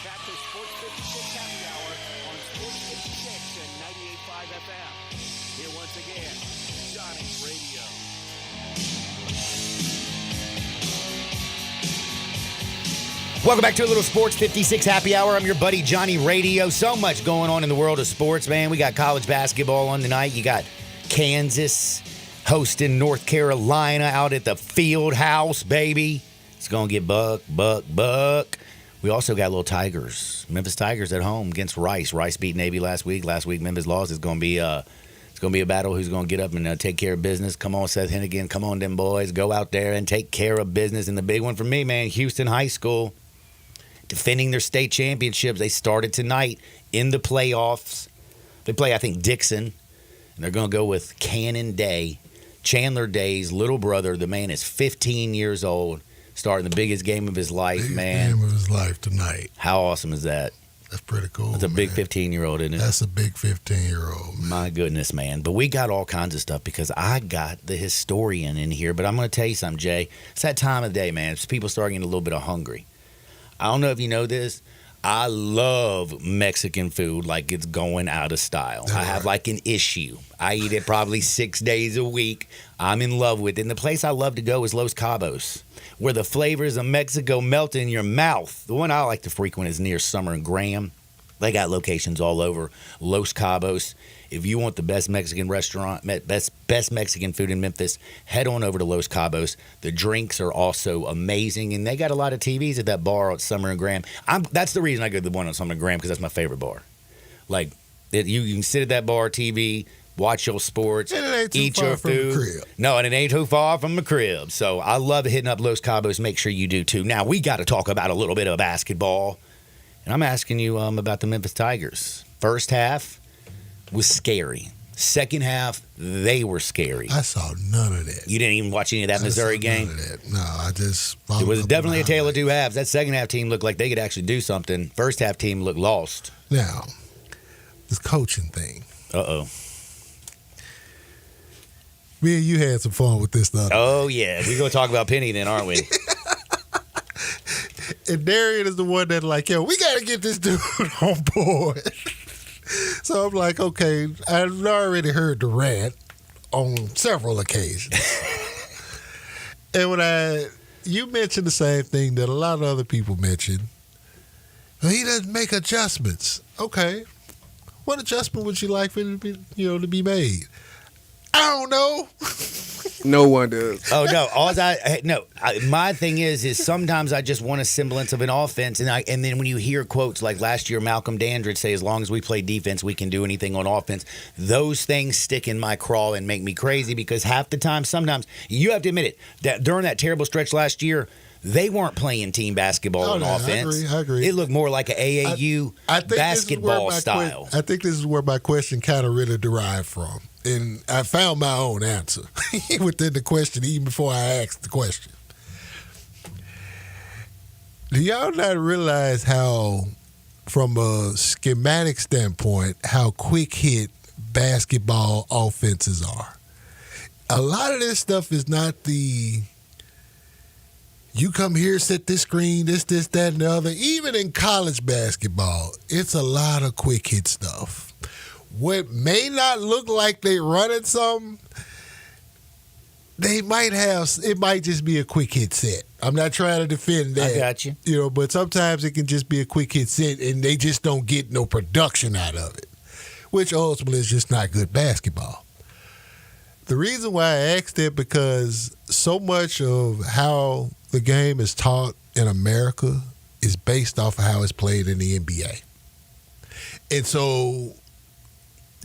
back to Sports 56 Happy Hour on Sports 56 and 98.5 FM. Here once again, Johnny Radio. Welcome back to a little Sports 56 Happy Hour. I'm your buddy Johnny Radio. So much going on in the world of sports, man. We got college basketball on tonight. You got Kansas hosting North Carolina out at the Field House, baby. It's going to get buck. We also got little Tigers. Memphis Tigers at home against Rice. Rice beat Navy last week. Last week Memphis lost. It's going to be a battle who's going to get up and take care of business. Come on, Seth Hennigan. Come on, them boys. Go out there and take care of business. And the big one for me, man, Houston High School defending their state championships. They started tonight in the playoffs. They play, I think, Dixon. And they're going to go with Cannon Day. Chandler Day's little brother. The man is 15 years old. Starting the biggest game of his life, man. Game of his life tonight. How awesome is that? That's pretty cool. That's a big 15-year-old, isn't it? That's a big 15-year-old. My goodness, man. But we got all kinds of stuff because I got the historian in here. But I'm going to tell you something, Jay. It's that time of day, man. It's people starting to get a little bit of hungry. I don't know if you know this. I love Mexican food like it's going out of style. I have like an issue. I eat it probably 6 days a week. I'm in love with it. And the place I love to go is Los Cabos, where the flavors of Mexico melt in your mouth. The one I like to frequent is near Summer and Graham. They got locations all over Los Cabos. If you want the best Mexican restaurant, best Mexican food in Memphis, head on over to Los Cabos. The drinks are also amazing, and they got a lot of TVs at that bar at Summer and Graham. That's the reason I go to the one on Summer and Graham, because that's my favorite bar. Like, you can sit at that bar, TV, watch your sports, and it ain't too eat far your from food. the crib. No, and it ain't too far from the crib. So I love hitting up Los Cabos. Make sure you do too. Now we got to talk about a little bit of basketball, and I'm asking you about the Memphis Tigers. First half was scary. Second half, they were scary. I saw none of that. You didn't even watch any of that Missouri game? None of that. No, I just... It was definitely a tale of two halves. That second half team looked like they could actually do something. First half team looked lost. Now, this coaching thing. Uh-oh. Me and you had some fun with this stuff. Oh, yeah. We're going to talk about Penny then, aren't we? And Darian is the one that like, yo, we got to get this dude on board. So I'm like, okay, I've already heard the rant on several occasions. And when you mentioned the same thing that a lot of other people mentioned, well, he doesn't make adjustments. Okay. What adjustment would you like for it to be made? I don't know. No one does. Oh no! My thing is sometimes I just want a semblance of an offense, and then when you hear quotes like last year, Malcolm Dandridge say, "As long as we play defense, we can do anything on offense." Those things stick in my craw and make me crazy because half the time, sometimes you have to admit it that during that terrible stretch last year, they weren't playing team basketball on offense. I agree. It looked more like an AAU basketball style. I think this is where my question kind of really derived from. And I found my own answer within the question, even before I asked the question. Do y'all not realize how, from a schematic standpoint, how quick hit basketball offenses are? A lot of this stuff is not the you come here, set this screen, this, that, and the other. Even in college basketball, it's a lot of quick hit stuff. What may not look like they running something, they might have. It might just be a quick hit set. I'm not trying to defend that. I got you. But sometimes it can just be a quick hit set, and they just don't get no production out of it, which ultimately is just not good basketball. The reason why I asked that because so much of how the game is taught in America is based off of how it's played in the NBA, and so.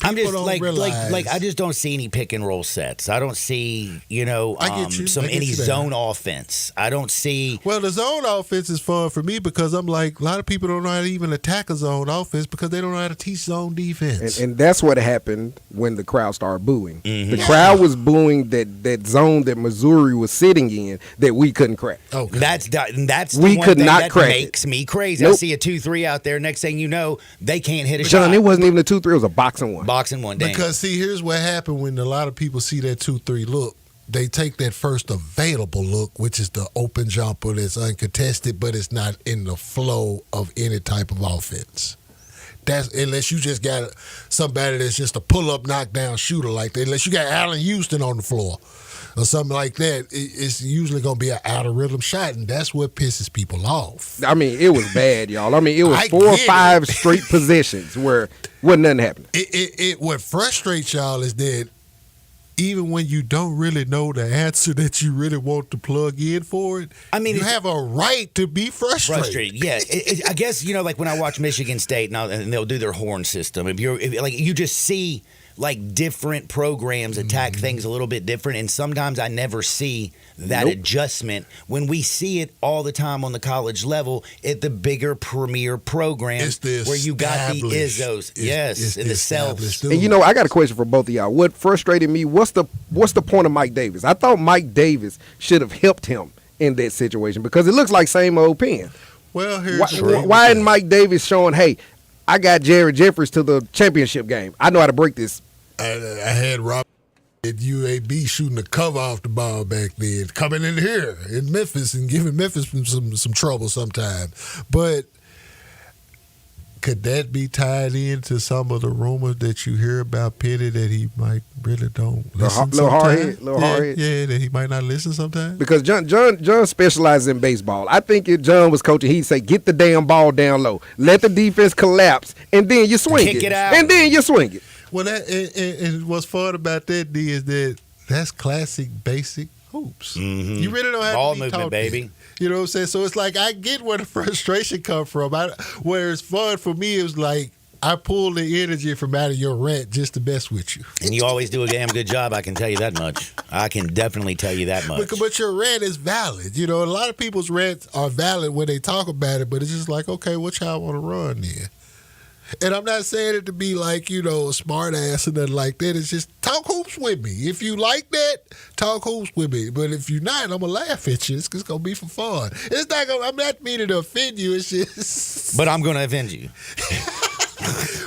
I'm just like I just don't see any pick and roll sets. I don't see any zone offense. I don't see. Well, the zone offense is fun for me because I'm like a lot of people don't know how to even attack a zone offense because they don't know how to teach zone defense. And that's what happened when the crowd started booing. Mm-hmm. The crowd was booing that zone that Missouri was sitting in that we couldn't crack. Oh, that's the we one could thing not that crack makes me crazy. Nope. I see a 2-3 out there. Next thing you know, they can't hit a John, shot. it wasn't even a 2-3. It was a boxing one. Boxing one, damn. Because see, here's what happened when a lot of people see that 2-3 look. They take that first available look, which is the open jumper that's uncontested, but it's not in the flow of any type of offense. That's unless you just got somebody that's just a pull-up, knockdown shooter like that. Unless you got Allen Houston on the floor or something like that, it's usually going to be an out-of-rhythm shot, and that's what pisses people off. I mean, it was bad, y'all. I mean, it was 4 or 5 straight possessions where wasn't nothing happening. What frustrates y'all is that even when you don't really know the answer that you really want to plug in for it, you have a right to be frustrated. Yeah, I guess like when I watch Michigan State and they'll do their horn system. If you just see like different programs attack things a little bit different, and sometimes I never see that adjustment when we see it all the time on the college level at the bigger premier programs where you got the Izzos, and the selves. And I got a question for both of y'all. What frustrated me? What's the point of Mike Davis? I thought Mike Davis should have helped him in that situation because it looks like same old Penn. Well, why isn't Mike Davis showing, hey, I got Jared Jeffries to the championship game. I know how to break this. I had Rob at UAB shooting the cover off the ball back then, coming in here in Memphis and giving Memphis some trouble sometimes. But could that be tied into some of the rumors that you hear about Penny that he might really don't listen sometimes? Little hard. Yeah, that he might not listen sometimes? Because John specializes in baseball. I think if John was coaching, he'd say, get the damn ball down low. Let the defense collapse, and then you swing Kick it out. And then you swing it. Well, and what's fun about that, D, is that that's classic basic hoops. Mm-hmm. You really don't have ball to be movement, taught baby. that. You know what I'm saying? So it's like I get where the frustration comes from. Where it's fun for me, it was like I pull the energy from out of your rant just to mess with you. And you always do a damn good job, I can tell you that much. I can definitely tell you that much. But your rant is valid. A lot of people's rants are valid when they talk about it, but it's just like, okay, what y'all want to run then? And I'm not saying it to be like, a smart ass or nothing like that. It's just talk hoops with me. If you like that, talk hoops with me. But if you're not, I'm going to laugh at you. It's going to be for fun. I'm not meaning to offend you. It's just. But I'm going to avenge you.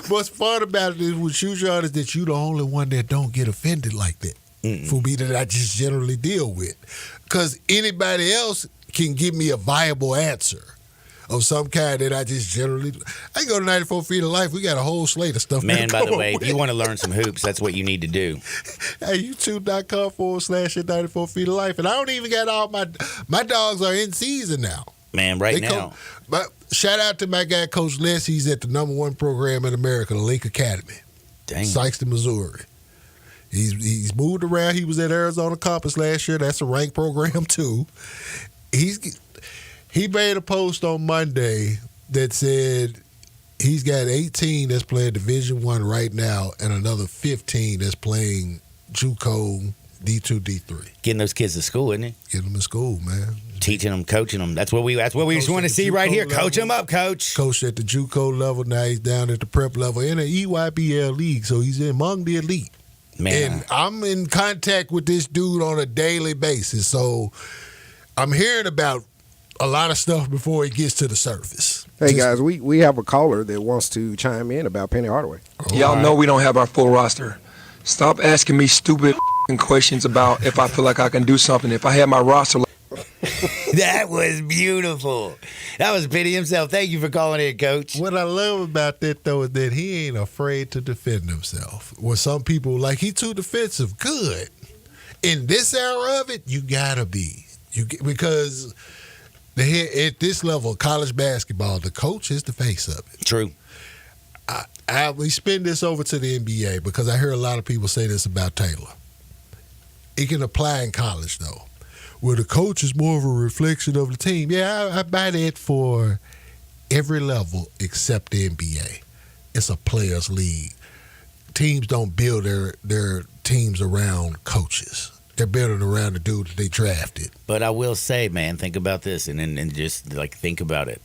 What's fun about it is with you, John, is that you're the only one that don't get offended like that. For me, that I just generally deal with. Because anybody else can give me a viable answer of some kind that I just generally. I can go to 94 Feet of Life. We got a whole slate of stuff. Man, by the way, if you want to learn some hoops, that's what you need to do. Hey, YouTube.com/94 Feet of Life. And I don't even got all my dogs are in season now. Man, right now. But shout out to my guy, Coach Les. He's at the #1 program in America, the Lake Academy. Dang. Sykeston, Missouri. He's moved around. He was at Arizona Compass last year. That's a ranked program too. He made a post on Monday that said he's got 18 that's playing Division I right now, and another 15 that's playing JUCO D2, D3. Getting those kids to school, isn't he? Getting them in school, man. Teaching them, coaching them. That's what we just want to see right here. Coach them up, coach. Coach at the JUCO level. Now he's down at the prep level in the EYBL league, so he's among the elite. Man. And I'm in contact with this dude on a daily basis, so I'm hearing about a lot of stuff before it gets to the surface. Hey, guys, we have a caller that wants to chime in about Penny Hardaway. Y'all know we don't have our full roster. Stop asking me stupid questions about if I feel like I can do something. If I had my roster. That was beautiful. That was Penny himself. Thank you for calling in, Coach. What I love about that, though, is that he ain't afraid to defend himself. Where some people, like, he too defensive. Good. In this era of it, you got to be. Because at this level of college basketball, the coach is the face of it. True. We spin this over to the NBA because I hear a lot of people say this about Taylor. It can apply in college, though, where the coach is more of a reflection of the team. Yeah, I buy that for every level except the NBA. It's a players' league. Teams don't build their teams around coaches. They're building around the dude that they drafted. But I will say, man, think about this and just, like, think about it.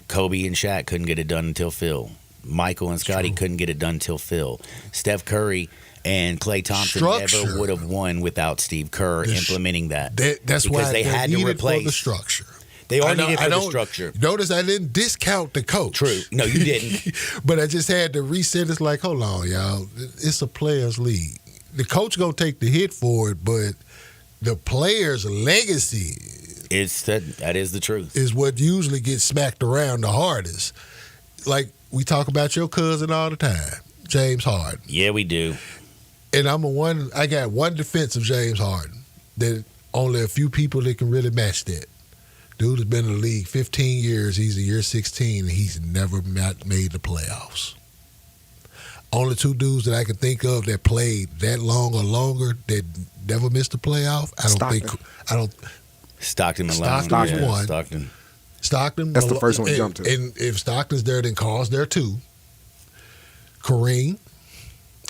Kobe and Shaq couldn't get it done until Phil. Michael and Scottie couldn't get it done until Phil. Steph Curry and Klay Thompson never would have won without Steve Kerr implementing that. That's because why they had to replace the structure. They all needed for the structure. Notice I didn't discount the coach. True. No, you didn't. But I just had to reset. It's like, hold on, y'all. It's a players' league. The coach gonna take the hit for it, but the player's legacy that is the truth. Is what usually gets smacked around the hardest. Like we talk about your cousin all the time, James Harden. Yeah, we do. And I got one defense of James Harden that only a few people that can really match that. Dude has been in the league 15 years. He's in year 16, and he's never made the playoffs. Only two dudes that I can think of that played that long or longer that never missed a playoff. Stockton and Stockton's one. Stockton. That's the first one to jump to. And if Stockton's there, then Carl's there too. Kareem,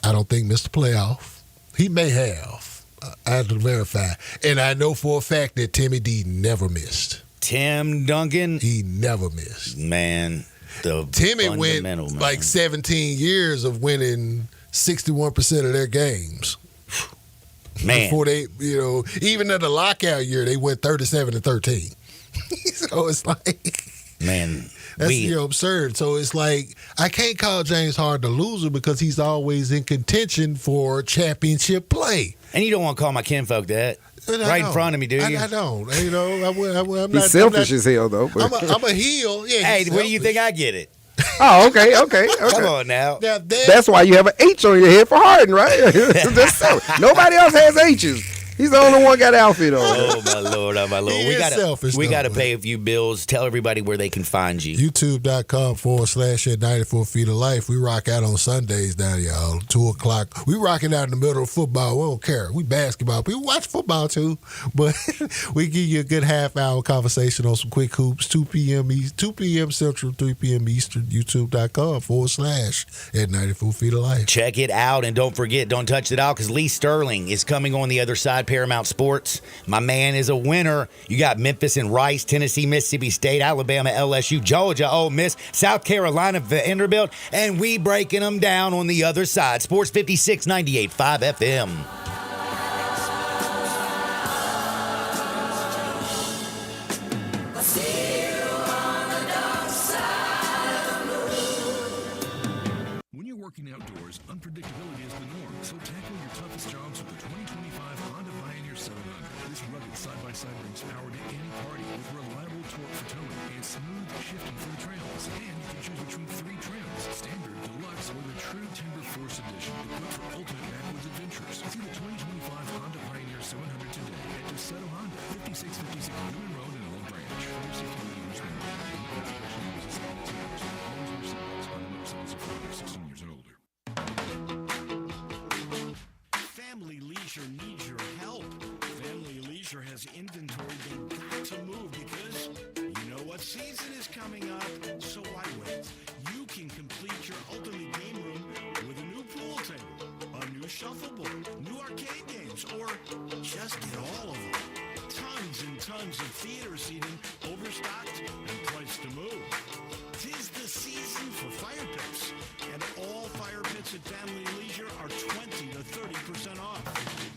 I don't think missed a playoff. He may have. I have to verify. And I know for a fact that Timmy D never missed. Tim Duncan? He never missed. Man, Timmy went like 17 years of winning 61% of their games. Man. Before they, even in the lockout year, they went 37-13. So it's like, man, that's absurd. So it's like, I can't call James Harden a loser because he's always in contention for championship play. And you don't want to call my kinfolk that in front of me, do you? I don't. I'm He's selfish as hell, though. I'm a heel. Yeah. Hey, where do you think I get it? Oh, okay. Come on now. That's why you have an H on your head for Harden, right? Nobody else has H's. He's the only one got outfit on. Oh my lord, oh my lord. We gotta pay a few bills. Tell everybody where they can find you. YouTube.com/94 Feet of Life. We rock out on Sundays down y'all. 2:00. We rocking out in the middle of football. We don't care. We basketball. We watch football too. But we give you a good half-hour conversation on some quick hoops. 2 p.m. East, 2 p.m. Central, 3 p.m. Eastern. YouTube.com/94 Feet of Life. Check it out, and don't forget, don't touch it out because Lee Sterling is coming on the other side. Paramount Sports. My man is a winner. You got Memphis and Rice, Tennessee, Mississippi State, Alabama, LSU, Georgia, Ole Miss, South Carolina, Vanderbilt, and we breaking them down on the other side. Sports 56, 98.5 FM. When you're working outdoors, unpredictability is the norm, so tackle your toughest jobs with the 2025 Honda Pioneer 700. This rugged side-by-side brings power to any party with reliable torque for towing and smooth shifting for the trails. And you can choose between 3 trims, Standard, Deluxe, or the True Timber Force Edition, equipped for ultimate backwoods adventures. See the 2025 Honda Pioneer 700 today at DeSoto Honda, 5656 Newman Road in Old Branch. Family Leisure needs your help. Family Leisure has inventory they've got to move because you know what season is coming up. So why wait? You can complete your ultimate game room with a new pool table, a new shuffleboard, new arcade games, or just get all of them. Tons and tons of theater seating, overstocked and priced to move. 'Tis the season for fire pits, and all fire pits at Family Leisure are 20 to 30% off.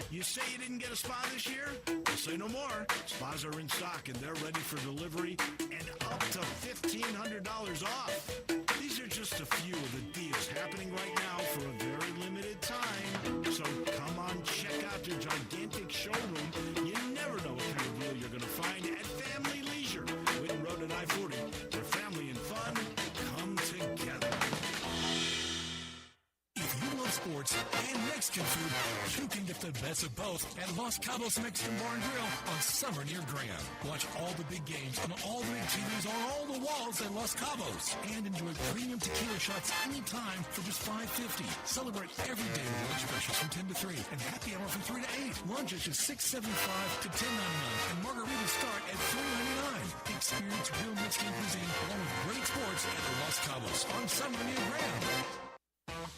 You say you didn't get a spa this year? Well, say no more. Spas are in stock and they're ready for delivery and up to $1,500 off. These are just a few of the deals happening right now for a very limited time. So come on, check out their gigantic showroom. You never know what kind of deal you're going to find at Family Leisure, Whitten Road and I-40, where family and fun come together. If you love sports and Mexican food, you can get the best of both at Los Cabos Mexican Bar and Grill on Summer near Graham. Watch all the big games on all the big TVs on all the walls at Los Cabos. And enjoy premium tequila shots anytime for just $5.50. Celebrate every day with lunch specials from 10 to 3 and happy hour from 3 to 8. Lunch is just $6.75 to $10.99 and margaritas start at $4.99. Experience real Mexican cuisine along with great sports at Los Cabos on Summer near Graham.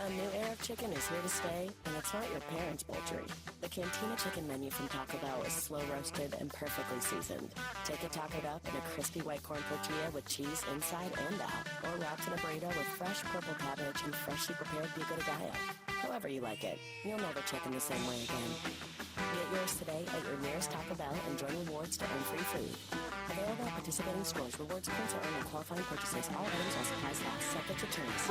A new era of chicken is here to stay, and it's not your parents' poultry. The Cantina chicken menu from Taco Bell is slow roasted and perfectly seasoned. Take it tacoed up in a crispy white corn tortilla with cheese inside and out, or wrapped in a burrito with fresh purple cabbage and freshly prepared pico de gallo. However you like it, you'll never chicken the same way again. Get yours today at your nearest Taco Bell and join rewards to earn free food. Available at participating stores. Rewards points are earned on qualifying purchases. All items while supplies last. Subject to terms.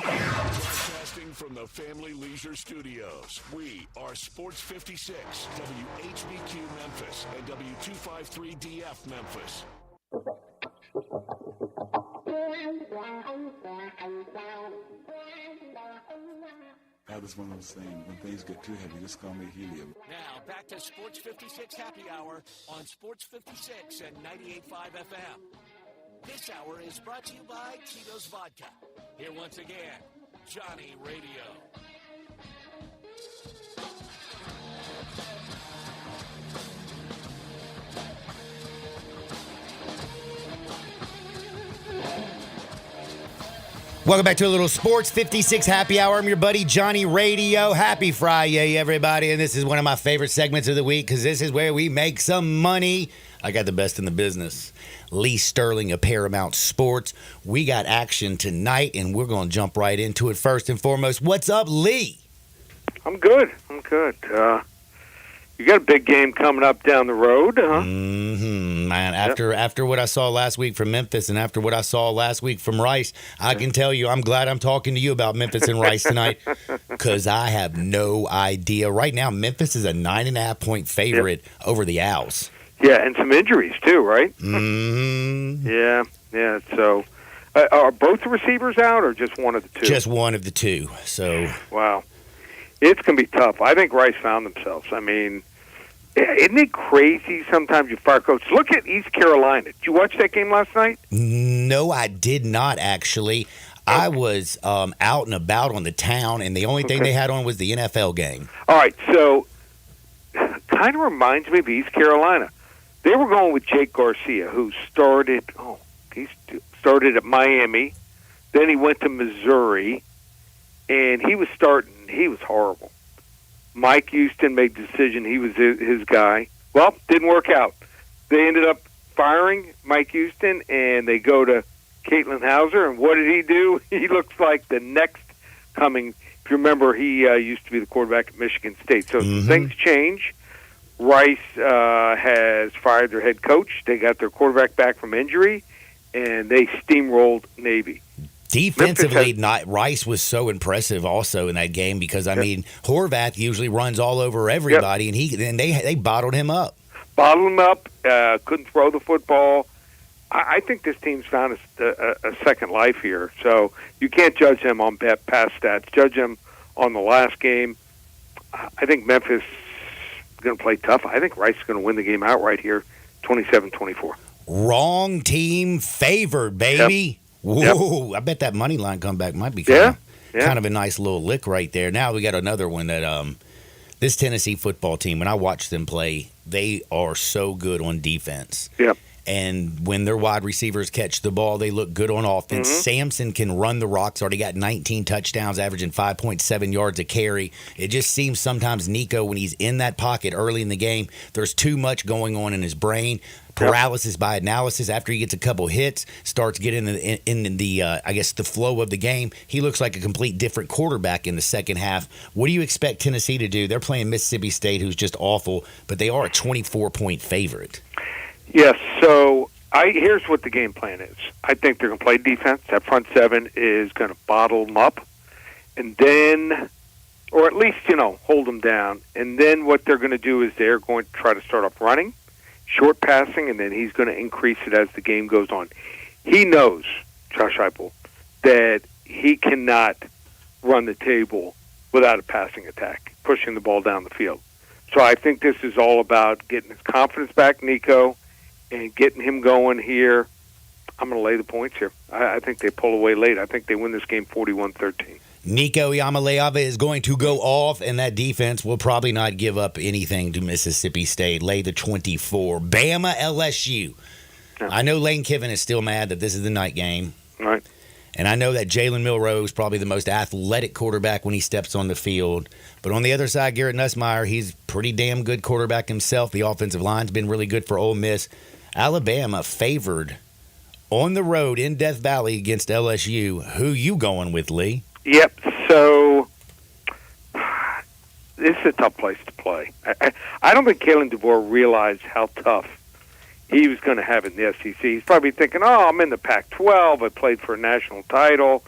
Broadcasting from the Family Leisure Studios, we are Sports 56, WHBQ Memphis, and W253DF Memphis. That was one of those things. When things get too heavy, just call me helium. Now, back to Sports 56 Happy Hour on Sports 56 and 98.5 FM. This hour is brought to you by Tito's Vodka. Here once again, Johnny Radio. Welcome back to a little Sports 56 Happy Hour. I'm your buddy Johnny Radio. Happy Friday, everybody. And this is one of my favorite segments of the week because this is where we make some money. I got the best in the business. Lee Sterling of Paramount Sports. We got action tonight, and we're going to jump right into it. First and foremost, what's up, Lee? I'm good. You got a big game coming up down the road, huh? Man, after what I saw last week from Memphis and after what I saw last week from Rice, I can tell you I'm glad I'm talking to you about Memphis and Rice tonight because I have no idea. Right now, Memphis is a 9.5-point favorite over the Owls. Yeah, and some injuries too, right? Yeah. So, are both the receivers out or just one of the two? Just one of the two. So, wow, it's going to be tough. I think Rice found themselves. I mean, isn't it crazy? Sometimes you fire coach. Look at East Carolina. Did you watch that game last night? No, I did not actually. I was out and about on the town, and the only thing they had on was the NFL game. All right, so kind of reminds me of East Carolina. They were going with Jake Garcia, who started at Miami. Then he went to Missouri, and he was starting. He was horrible. Mike Houston made the decision he was his guy. Well, didn't work out. They ended up firing Mike Houston, and they go to Caitlin Hauser. And what did he do? He looks like the next coming. If you remember, he used to be the quarterback at Michigan State. So things change. Rice has fired their head coach. They got their quarterback back from injury, and they steamrolled Navy. Defensively, Rice was so impressive also in that game because, I mean, Horvath usually runs all over everybody, and they bottled him up. Bottled him up, couldn't throw the football. I think this team's found a second life here, so you can't judge them on past stats. Judge them on the last game. I think Memphis is going to play tough. I think Rice is going to win the game outright here, 27-24. Wrong team favored, baby. Whoa, I bet that money line comeback might be kind of a nice little lick right there. Now we got another one that this Tennessee football team, when I watch them play, they are so good on defense. Yep. And when their wide receivers catch the ball, they look good on offense. Mm-hmm. Samson can run the rocks, already got 19 touchdowns, averaging 5.7 yards a carry. It just seems sometimes Nico, when he's in that pocket early in the game, there's too much going on in his brain. Paralysis by analysis. After he gets a couple hits, starts getting in the I guess the flow of the game. He looks like a complete different quarterback in the second half. What do you expect Tennessee to do? They're playing Mississippi State, who's just awful, but they are a 24-point favorite. Yes, so here's what the game plan is. I think they're going to play defense. That front seven is going to bottle them up, and then, or at least, hold them down. And then what they're going to do is they're going to try to start off running, short passing, and then he's going to increase it as the game goes on. He knows, Josh Heupel, that he cannot run the table without a passing attack, pushing the ball down the field. So I think this is all about getting his confidence back, Nico, and getting him going here. I'm going to lay the points here. I think they pull away late. I think they win this game 41-13. Nico Iamaleava is going to go off, and that defense will probably not give up anything to Mississippi State. Lay the 24. Bama LSU. Yeah. I know Lane Kiffin is still mad that this is the night game. Right. And I know that Jalen Milroe is probably the most athletic quarterback when he steps on the field. But on the other side, Garrett Nussmeier, he's pretty damn good quarterback himself. The offensive line's been really good for Ole Miss. Alabama favored on the road in Death Valley against LSU. Who you going with, Lee? Yep, so this is a tough place to play. I don't think Kalen DeBoer realized how tough he was going to have in the SEC. He's probably thinking, I'm in the Pac-12. I played for a national title.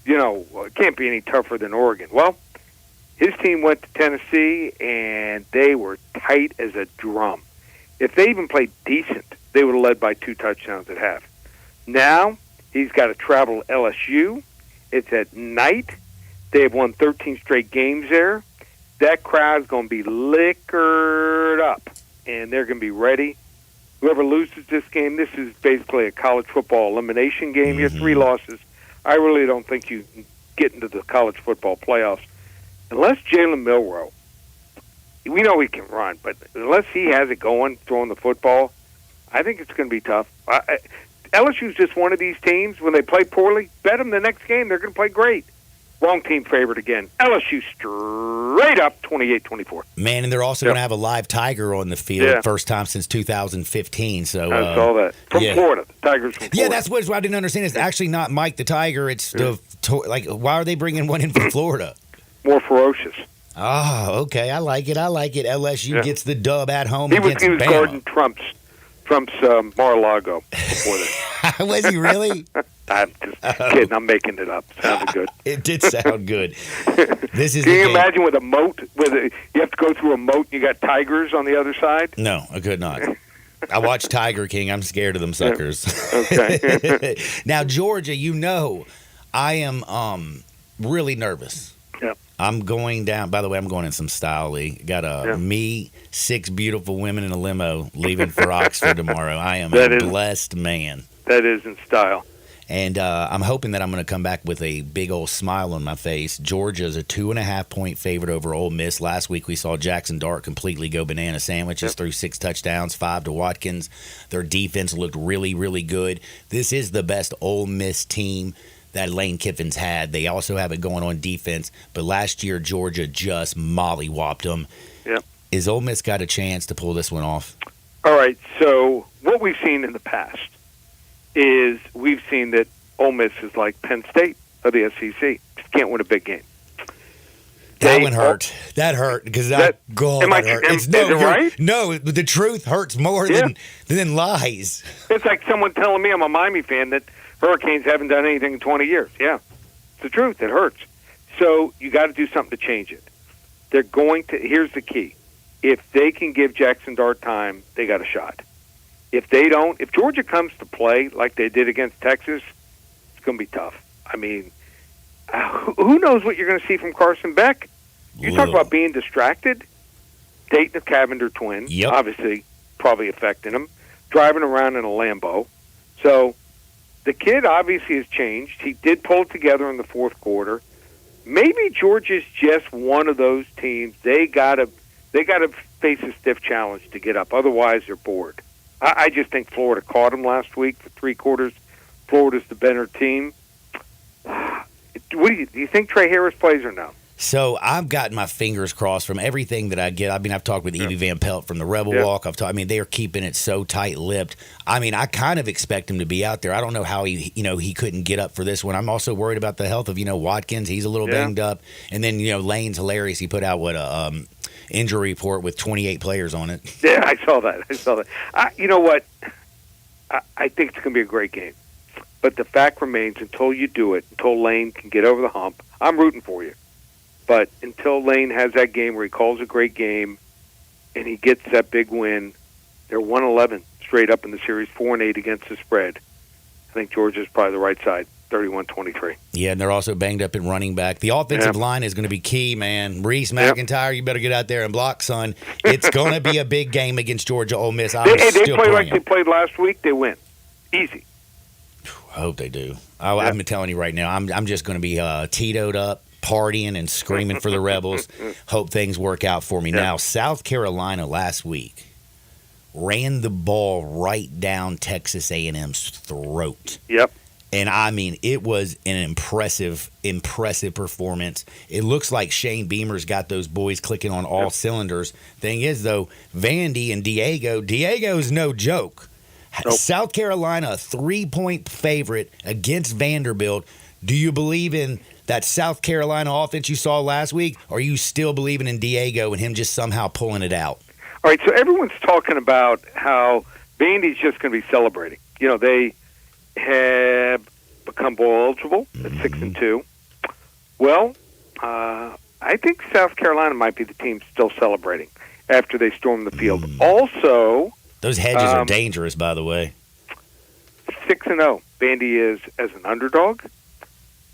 It can't be any tougher than Oregon. Well, his team went to Tennessee, and they were tight as a drum. If they even played decent, they would have led by 2 touchdowns at half. Now, he's got to travel to LSU. It's at night. They have won 13 straight games there. That crowd's going to be liquored up, and they're going to be ready. Whoever loses this game, this is basically a college football elimination game. You have 3 losses. I really don't think you can get into the college football playoffs. Unless Jalen Milroe, we know he can run, but unless he has it going, throwing the football, I think it's going to be tough. LSU's just one of these teams, when they play poorly, bet them the next game, they're going to play great. Wrong team favored again. LSU straight up 28-24. Man, and they're also going to have a live tiger on the field, first time since 2015. So I saw that. From Florida. The Tigers from Florida. Yeah, that's what I didn't understand. It's actually not Mike the Tiger. It's why are they bringing one in from Florida? More ferocious. Oh, okay. I like it. LSU gets the dub at home against He was Bama. guarding Trump's Mar-a-Lago before that. Was he really? I'm just kidding. I'm making it up. Sounded good. It did sound good. This is. Can you imagine with a moat? You have to go through a moat, and you got tigers on the other side? No, I could not. I watched Tiger King. I'm scared of them suckers. Okay. Now, Georgia, I am really nervous. Yep. I'm going down. By the way, I'm going in some style, Lee. Got me, 6 beautiful women in a limo leaving for Oxford tomorrow. I am a blessed man. That is in style. And I'm hoping that I'm going to come back with a big old smile on my face. Georgia's a 2.5-point favorite over Ole Miss. Last week we saw Jackson Dart completely go banana sandwiches, threw 6 touchdowns, 5 to Watkins. Their defense looked really, really good. This is the best Ole Miss team that Lane Kiffin's had. They also have it going on defense. But last year, Georgia just mollywopped them. Yep. Is Ole Miss got a chance to pull this one off? All right, so what we've seen in the past is we've seen that Ole Miss is like Penn State of the SEC. Just can't win a big game. That one hurt. That hurt because that hurt. Is it right? No, the truth hurts more than lies. It's like someone telling me, I'm a Miami fan, that Hurricanes haven't done anything in 20 years. Yeah, it's the truth. It hurts. So you got to do something to change it. They're going to. Here's the key: if they can give Jackson Dart time, they got a shot. If they don't, if Georgia comes to play like they did against Texas, it's going to be tough. I mean, who knows what you're going to see from Carson Beck? You talk about being distracted. Dating a Cavender twin, obviously, probably affecting him. Driving around in a Lambo. So the kid obviously has changed. He did pull it together in the fourth quarter. Maybe Georgia's just one of those teams. They gotta face a stiff challenge to get up. Otherwise, they're bored. I just think Florida caught them last week for three quarters. Florida's the better team. Do you think Trey Harris plays or no? So I've gotten my fingers crossed from everything that I get. I mean, I've talked with Evie Van Pelt from the Rebel Walk. They are keeping it so tight-lipped. I mean, I kind of expect him to be out there. I don't know how he couldn't get up for this one. I'm also worried about the health of Watkins. He's a little banged up, and then Lane's hilarious. He put out injury report with 28 players on it. Yeah, I saw that. You know what? I think it's going to be a great game. But the fact remains, until you do it, until Lane can get over the hump, I'm rooting for you. But until Lane has that game where he calls a great game and he gets that big win, they're 1-11 straight up in the series, 4-8 against the spread. I think Georgia's probably the right side, 31-23. Yeah, and they're also banged up in running back. The offensive line is going to be key, man. Reese McIntyre, you better get out there and block, son. It's going to be a big game against Georgia Ole Miss. They play like they played last week, they win. Easy. I hope they do. I'm telling you right now, I'm just going to be Tito'd up, partying and screaming for the Rebels. Hope things work out for me. Now, South Carolina last week ran the ball right down Texas A&M's throat. Yep. And, I mean, it was an impressive performance. It looks like Shane Beamer's got those boys clicking on all cylinders. Thing is, though, Vandy and Diego's no joke. Nope. South Carolina, a 3-point favorite against Vanderbilt. Do you believe in that South Carolina offense you saw last week, or are you still believing in Diego and him just somehow pulling it out? All right, so everyone's talking about how Vandy's just going to be celebrating. They have become bowl eligible at 6-2. Well, I think South Carolina might be the team still celebrating after they storm the field. Also, those hedges are dangerous, by the way. 6-0. Vandy is as an underdog.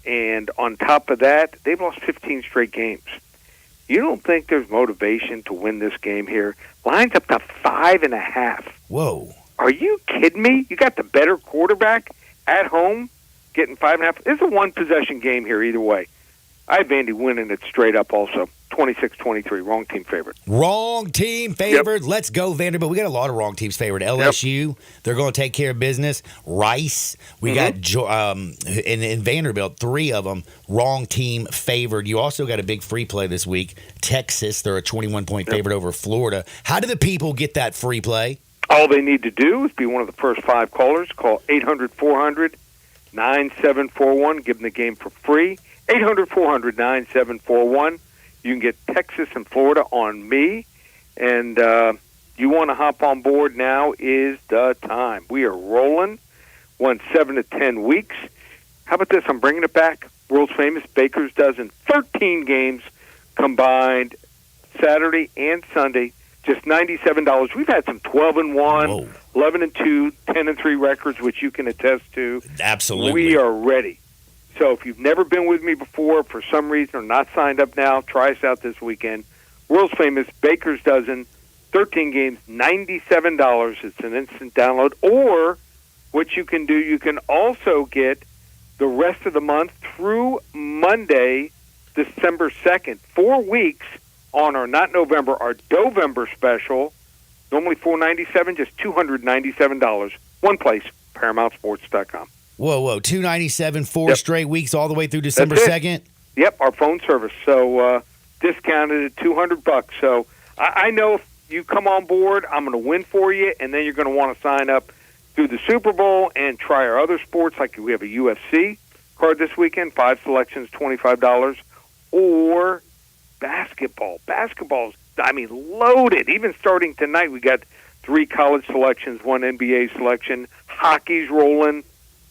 And on top of that, they've lost 15 straight games. You don't think there's motivation to win this game here? Line's up to 5.5. Whoa. Are you kidding me? You got the better quarterback at home getting 5.5. This is a one-possession game here either way. I have Vandy winning it straight up also. 26-23, wrong team favorite. Wrong team favored. Yep. Let's go, Vanderbilt. We got a lot of wrong teams favored. LSU, they're going to take care of business. Rice, we got in Vanderbilt, 3 of them, wrong team favored. You also got a big free play this week. Texas, they're a 21-point favorite over Florida. How do the people get that free play? All they need to do is be one of the first 5 callers. Call 800-400-9741. Give them the game for free. 800-400-9741. You can get Texas and Florida on me. And you want to hop on board, now is the time. We are rolling. Won 7 to 10 weeks. How about this? I'm bringing it back. World's famous Baker's Dozen. 13 games combined Saturday and Sunday. Just $97. We've had some 12-1, 11-2, 10-3 records, which you can attest to. Absolutely. We are ready. So if you've never been with me before, for some reason, or not signed up now, try us out this weekend. World's famous Baker's Dozen, 13 games, $97. It's an instant download. Or what you can do, you can also get the rest of the month through Monday, December 2nd. 4 weeks on our, not November, our Dovember special. Normally $497, just $297. One place, ParamountSports.com. Whoa, $297, 4 straight weeks all the way through December 2nd? Yep, our phone service. So discounted at $200. So I know if you come on board, I'm going to win for you, and then you're going to want to sign up through the Super Bowl and try our other sports. Like we have a UFC card this weekend, 5 selections, $25. Or basketball. Basketball's, loaded. Even starting tonight, we got 3 college selections, 1 NBA selection. Hockey's rolling.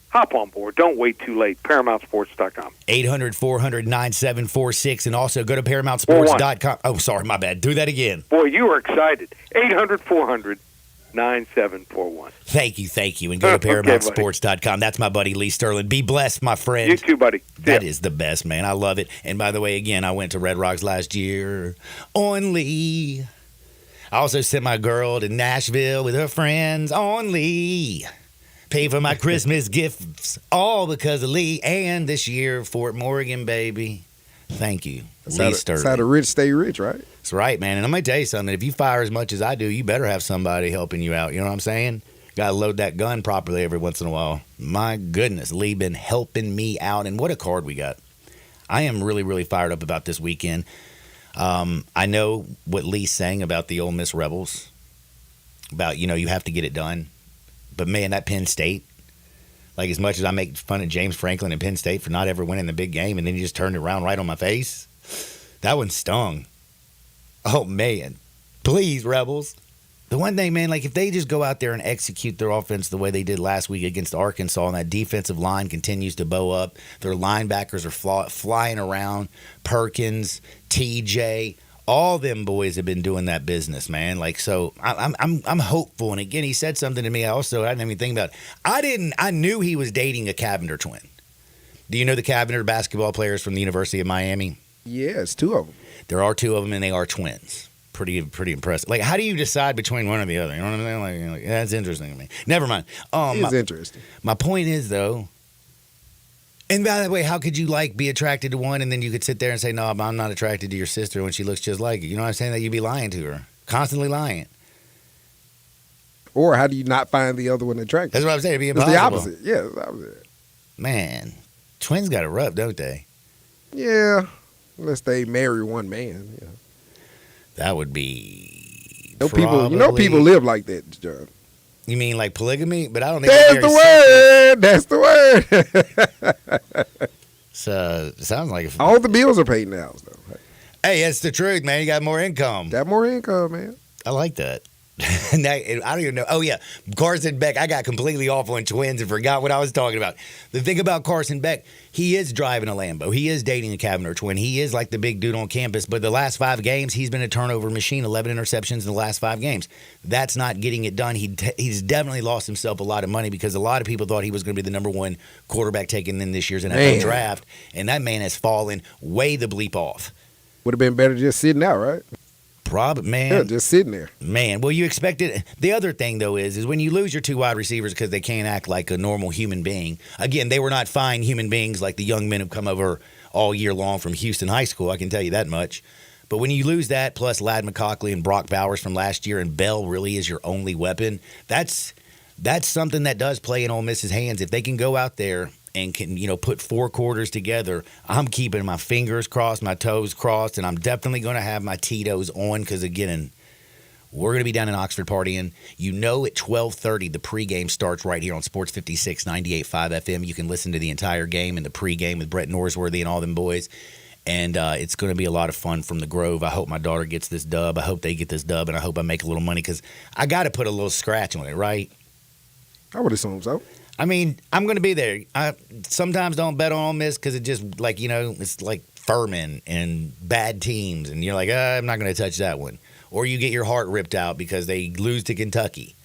Hop on board. Don't wait too late. ParamountSports.com. 800-400-9746. And also go to ParamountSports.com. Oh, sorry, my bad. Do that again. Boy, you are excited. 800-400-9741. Thank you. And go to ParamountSports.com. That's my buddy Lee Sterling. Be blessed, my friend. You too, buddy. That is the best, man. I love it. And by the way, again, I went to Red Rocks last year on Lee. I also sent my girl to Nashville with her friends on Lee. Pay for my Christmas gifts, all because of Lee. And this year, Fort Morgan, baby. Thank you, Lee Sterling. That's how the rich stay rich, right? That's right, man. And I'm going to tell you something. If you fire as much as I do, you better have somebody helping you out. You know what I'm saying? Got to load that gun properly every once in a while. My goodness, Lee been helping me out. And what a card we got. I am really, really fired up about this weekend. I know what Lee's saying about the Ole Miss Rebels. About, you have to get it done. But, man, that Penn State, like as much as I make fun of James Franklin and Penn State for not ever winning the big game, and then he just turned it around right on my face, that one stung. Oh, man. Please, Rebels. The one thing, man, like if they just go out there and execute their offense the way they did last week against Arkansas, and that defensive line continues to bow up, their linebackers are flying around, Perkins, TJ, all them boys have been doing that business, man. Like, so I'm hopeful. And again, he said something to me. I didn't even think about it. I knew he was dating a Cavender twin. Do you know the Cavender basketball players from the University of Miami? Yes, 2 of them. There are 2 of them, and they are twins. Pretty impressive. Like, how do you decide between one or the other? You know what I'm saying? Like that's interesting to me. Never mind. It's interesting. My point is, though, and by the way, how could you be attracted to one and then you could sit there and say, no, I'm not attracted to your sister when she looks just like you? You know what I'm saying? That you'd be lying to her. Constantly lying. Or how do you not find the other one attractive? That's what I'm saying. It'd be impossible. It's the opposite. Yeah, it's the opposite. Man, twins got it rough, don't they? Yeah, unless they marry one man. Yeah. That would be people live like that, John. You mean like polygamy? But I don't think That's the word. So it sounds like all the bills are paid now, though. Hey, that's the truth, man. You got more income. Got more income, man. I like that. Now, I don't even know. Oh, yeah. Carson Beck. I got completely off on twins and forgot what I was talking about. The thing about Carson Beck, he is driving a Lambo. He is dating a Cavender twin. He is like the big dude on campus. But the last 5 games, he's been a turnover machine, 11 interceptions in the last 5 games. That's not getting it done. He's definitely lost himself a lot of money because a lot of people thought he was going to be the number 1 quarterback taken in this year's NFL draft. And that man has fallen way the bleep off. Would have been better just sitting out, right? Probably, man. Yeah, just sitting there. Man, well, you expected. The other thing, though, is when you lose your 2 wide receivers because they can't act like a normal human being. Again, they were not fine human beings like the young men who've come over all year long from Houston High School. I can tell you that much. But when you lose that, plus Ladd McCockley and Brock Bowers from last year, and Bell really is your only weapon, that's something that does play in Ole Miss's hands. If they can go out there and can, put 4 quarters together, I'm keeping my fingers crossed, my toes crossed, and I'm definitely going to have my Tito's on because, again, we're going to be down in Oxford partying. At 12:30, the pregame starts right here on Sports 56, 98.5 FM. You can listen to the entire game and the pregame with Brett Norsworthy and all them boys. And it's going to be a lot of fun from the Grove. I hope my daughter gets this dub. I hope they get this dub, and I hope I make a little money because I got to put a little scratch on it, right? I would assume so. I mean, I'm going to be there. I sometimes don't bet on Ole Miss because it just, it's like Furman and bad teams. And you're like, I'm not going to touch that one. Or you get your heart ripped out because they lose to Kentucky.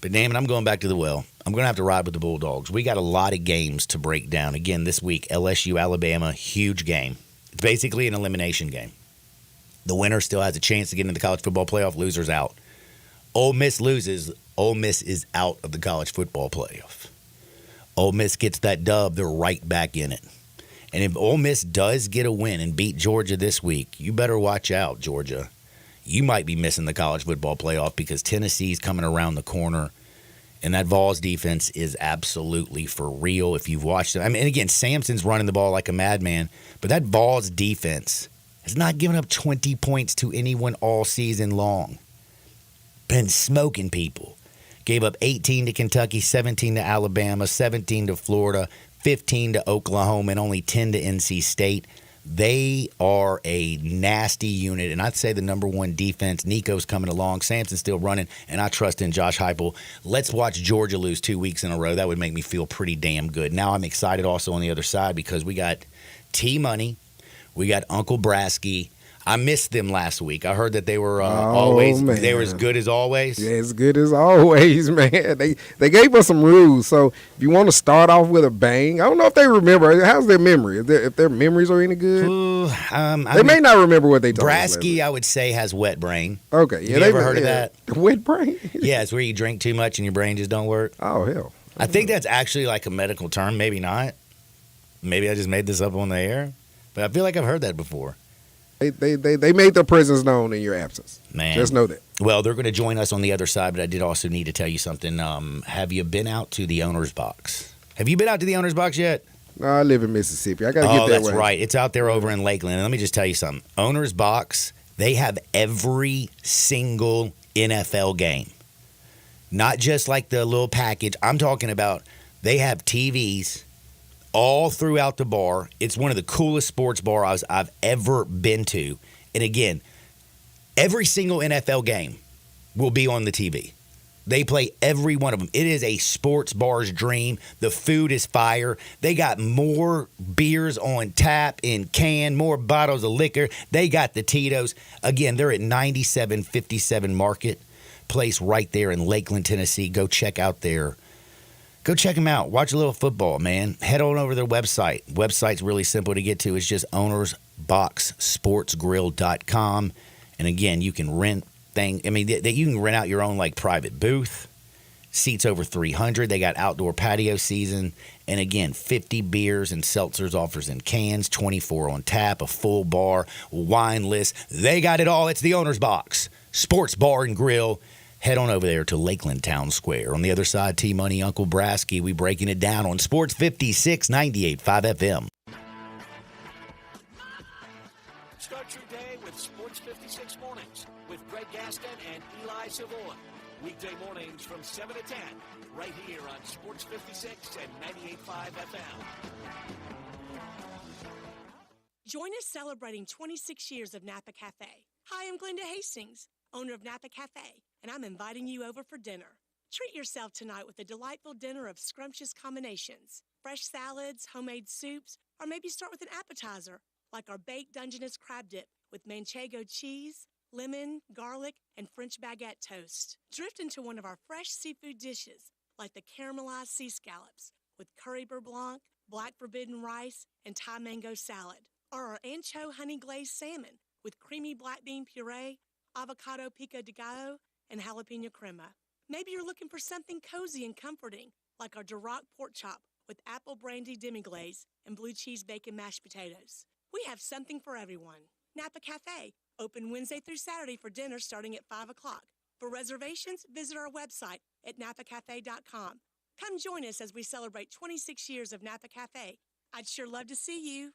But damn it, I'm going back to the well. I'm going to have to ride with the Bulldogs. We got a lot of games to break down. Again, this week, LSU, Alabama, huge game. It's basically an elimination game. The winner still has a chance to get into the college football playoff. Loser's out. Ole Miss loses. Ole Miss is out of the college football playoff. Ole Miss gets that dub, they're right back in it. And if Ole Miss does get a win and beat Georgia this week, you better watch out, Georgia. You might be missing the college football playoff because Tennessee's coming around the corner, and that Vols defense is absolutely for real if you've watched it. I mean, again, Sampson's running the ball like a madman, but that Vols defense has not given up 20 points to anyone all season long. Been smoking people. Gave up 18 to Kentucky, 17 to Alabama, 17 to Florida, 15 to Oklahoma, and only 10 to NC State. They are a nasty unit, and I'd say the number one defense. Nico's coming along. Sampson's still running, and I trust in Josh Heupel. Let's watch Georgia lose 2 weeks in a row. That would make me feel pretty damn good. Now I'm excited also on the other side because we got T-Money. We got Uncle Brasky. I missed them last week. I heard that they were they were as good as always. Yeah, as good as always, man. They gave us some rules. So if you want to start off with a bang, I don't know if they remember. How's their memory? If their memories are any good? They may not remember what they told us. Brasky, I would say, has wet brain. Okay. Yeah, Have you ever heard of that? Wet brain? Yeah, it's where you drink too much and your brain just don't work. Oh, hell. I think that's actually like a medical term. Maybe not. Maybe I just made this up on the air. But I feel like I've heard that before. They made their presence known in your absence. Man. Just know that. Well, they're going to join us on the other side, but I did also need to tell you something. Have you been out to the owner's box? Have you been out to the owner's box yet? No, I live in Mississippi. I got to get that way. Oh, that's right. It's out there over in Lakeland. And let me just tell you something. Owner's box, they have every single NFL game. Not just like the little package. I'm talking about they have TVs all throughout the bar. It's one of the coolest sports bars I've ever been to. And again, every single NFL game will be on the TV. They play every one of them. It is a sports bar's dream. The food is fire. They got more beers on tap in can, more bottles of liquor. They got the Tito's. Again, they're at 9757 Market Place right there in Lakeland, Tennessee. Go check them out. Watch a little football, man. Head on over to their website. Website's really simple to get to. It's just ownersboxsportsgrill.com. And again, you can rent things. I mean, you can rent out your own like private booth. Seats over 300. They got outdoor patio season. And again, 50 beers and seltzers offers in cans, 24 on tap, a full bar, wine list. They got it all. It's the Owner's Box Sports Bar and Grill. Head on over there to Lakeland Town Square. On the other side, T-Money, Uncle Brasky. We breaking it down on Sports 56, 98.5 FM. Start your day with Sports 56 Mornings with Greg Gaston and Eli Savoy. Weekday mornings from 7 to 10, right here on Sports 56 and 98.5 FM. Join us celebrating 26 years of Napa Cafe. Hi, I'm Glenda Hastings, owner of Napa Cafe, and I'm inviting you over for dinner. Treat yourself tonight with a delightful dinner of scrumptious combinations, fresh salads, homemade soups, or maybe start with an appetizer like our baked Dungeness crab dip with manchego cheese, lemon, garlic, and French baguette toast. Drift into one of our fresh seafood dishes like the caramelized sea scallops with curry beurre blanc, black forbidden rice, and Thai mango salad, or our ancho honey glazed salmon with creamy black bean puree, avocado pico de gallo, and jalapeno crema. Maybe you're looking for something cozy and comforting, like our Duroc pork chop with apple brandy demi-glaze and blue cheese bacon mashed potatoes. We have something for everyone. Napa Cafe, open Wednesday through Saturday for dinner starting at 5 o'clock. For reservations, visit our website at napacafe.com. Come join us as we celebrate 26 years of Napa Cafe. I'd sure love to see you.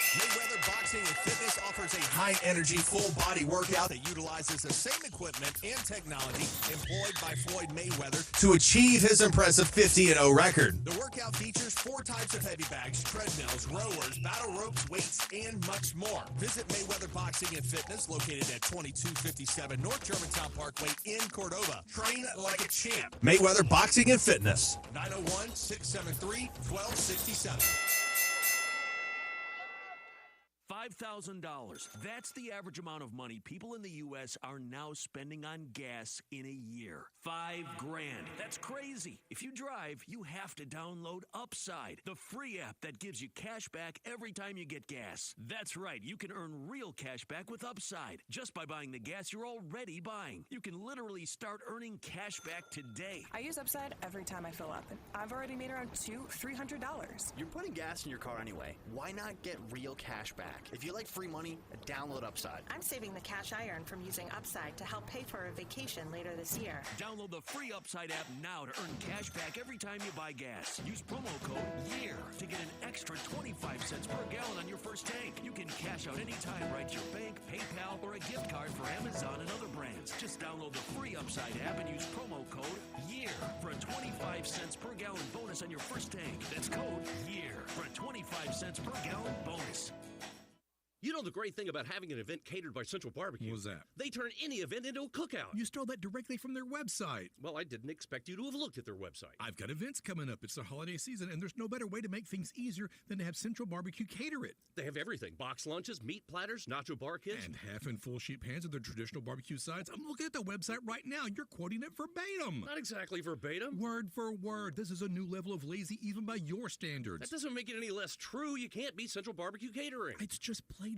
Mayweather Boxing and Fitness offers a high-energy, full-body workout that utilizes the same equipment and technology employed by Floyd Mayweather to achieve his impressive 50-0 record. The workout features 4 types of heavy bags, treadmills, rowers, battle ropes, weights, and much more. Visit Mayweather Boxing and Fitness, located at 2257 North Germantown Parkway in Cordova. Train like a champ. Mayweather Boxing and Fitness, 901-673-1267. $5,000. That's the average amount of money people in the U.S. are now spending on gas in a year. $5,000. That's crazy. If you drive, you have to download Upside, the free app that gives you cash back every time you get gas. That's right. You can earn real cash back with Upside just by buying the gas you're already buying. You can literally start earning cash back today. I use Upside every time I fill up, and I've already made around $200-$300. You're putting gas in your car anyway. Why not get real cash back? If you like free money, download Upside. I'm saving the cash I earn from using Upside to help pay for a vacation later this year. Download the free Upside app now to earn cash back every time you buy gas. Use promo code YEAR to get an extra 25 cents per gallon on your first tank. You can cash out anytime right to your bank, PayPal, or a gift card for Amazon and other brands. Just download the free Upside app and use promo code YEAR for a 25 cents per gallon bonus on your first tank. That's code YEAR for a 25 cents per gallon bonus. You know the great thing about having an event catered by Central Barbecue? What was that? They turn any event into a cookout. You stole that directly from their website. Well, I didn't expect you to have looked at their website. I've got events coming up. It's the holiday season, and there's no better way to make things easier than to have Central Barbecue cater it. They have everything. Box lunches, meat platters, nacho bar kits. And half and full sheet pans of their traditional barbecue sides. I'm looking at the website right now. You're quoting it verbatim. Not exactly verbatim. Word for word. This is a new level of lazy even by your standards. That doesn't make it any less true. You can't beat Central Barbecue Catering. It's just plagiarism.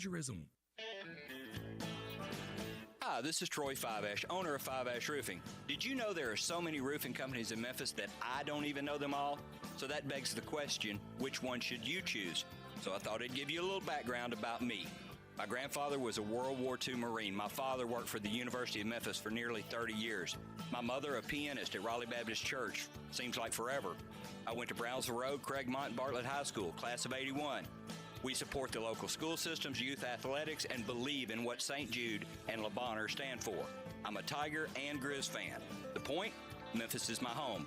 Hi, this is Troy Five Ash, owner of Five Ash Roofing. Did you know there are so many roofing companies in Memphis that I don't even know them all? So that begs the question, which one should you choose? So I thought I'd give you a little background about me. My grandfather was a World War II Marine. My father worked for the University of Memphis for nearly 30 years. My mother, a pianist at Raleigh Baptist Church. Seems like forever. I went to Brownsville Road, Craigmont, and Bartlett High School, class of 81. We support the local school systems, youth athletics, and believe in what St. Jude and Le Bonheur stand for. I'm a Tiger and Grizz fan. The point? Memphis is my home.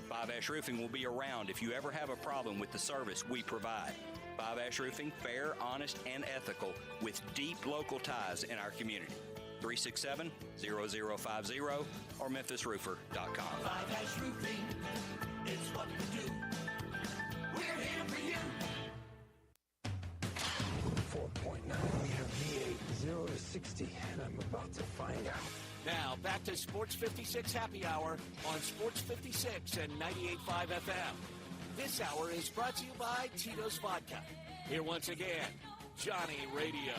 Five Ash Roofing will be around if you ever have a problem with the service we provide. Five Ash Roofing, fair, honest, and ethical, with deep local ties in our community. 367-0050 or memphisroofer.com. Five Ash Roofing is what we do. We're here for you. 4.9 liter V8, 0 to 60, and I'm about to find out. Now, back to Sports 56 Happy Hour on Sports 56 and 98.5 FM. This hour is brought to you by Tito's Vodka. Here once again, Johnny Radio.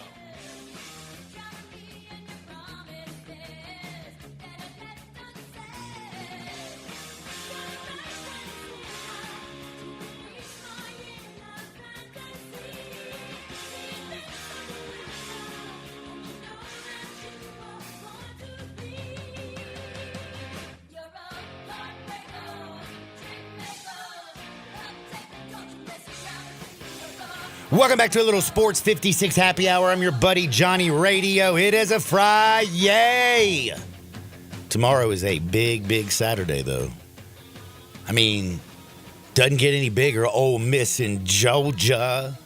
Welcome back to a little Sports 56 Happy Hour. I'm your buddy Johnny Radio. It is a Friday. Tomorrow is a big, big Saturday, though. I mean, doesn't get any bigger. Ole Miss in Georgia.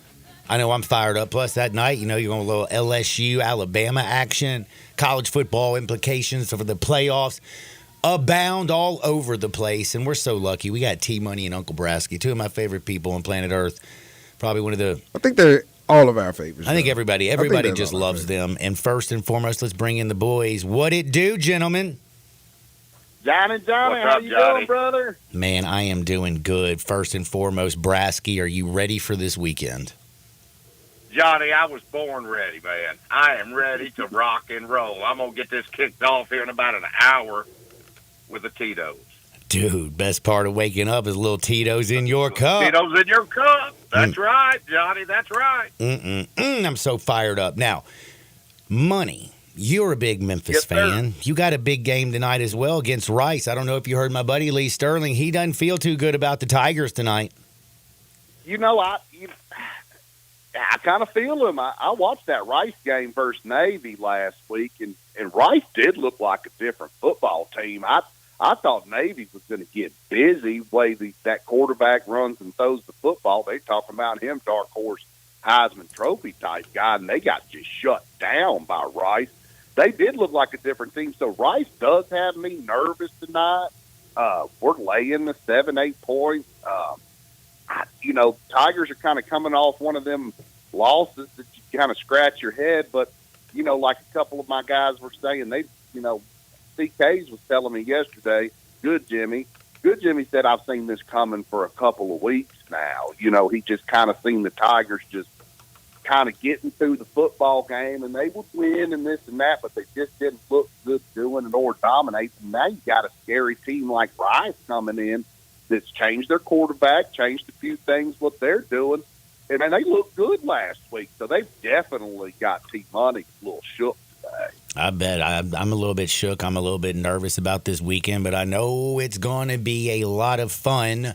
I know I'm fired up. Plus, that night, you know, you're going a little LSU, Alabama action. College football implications for the playoffs abound all over the place. And we're so lucky. We got T-Money and Uncle Brasky, two of my favorite people on planet Earth. Probably one of the... I think they're all of our favorites. I think everybody just loves them. And first and foremost, let's bring in the boys. What it do, gentlemen? Johnny, how you doing, brother? Man, I am doing good. First and foremost, Brasky, are you ready for this weekend? Johnny, I was born ready, man. I am ready to rock and roll. I'm going to get this kicked off here in about an hour with the Tito's. Dude, best part of waking up is little Tito's in your cup. Tito's in your cup. That's right, Johnny. That's right. I'm so fired up. Now, Money, you're a big Memphis fan. You got a big game tonight as well against Rice. I don't know if you heard my buddy Lee Sterling. He doesn't feel too good about the Tigers tonight. You know, I kind of feel him. I watched that Rice game versus Navy last week, and Rice did look like a different football team. I thought Navy was going to get busy the way that quarterback runs and throws the football. They talking about him, dark horse Heisman Trophy type guy, and they got just shut down by Rice. They did look like a different team. So Rice does have me nervous tonight. We're laying the 7-8 points. Tigers are kind of coming off one of them losses that you kind of scratch your head. But, like a couple of my guys were saying, CK's was telling me yesterday, Good Jimmy said, I've seen this coming for a couple of weeks now. He just kind of seen the Tigers just kind of getting through the football game, and they would win and this and that, but they just didn't look good doing it or dominating. Now you got a scary team like Rice coming in that's changed their quarterback, changed a few things what they're doing, and they looked good last week. So they've definitely got T-Money a little shook today. I bet. I'm a little bit shook. I'm a little bit nervous about this weekend, but I know it's going to be a lot of fun.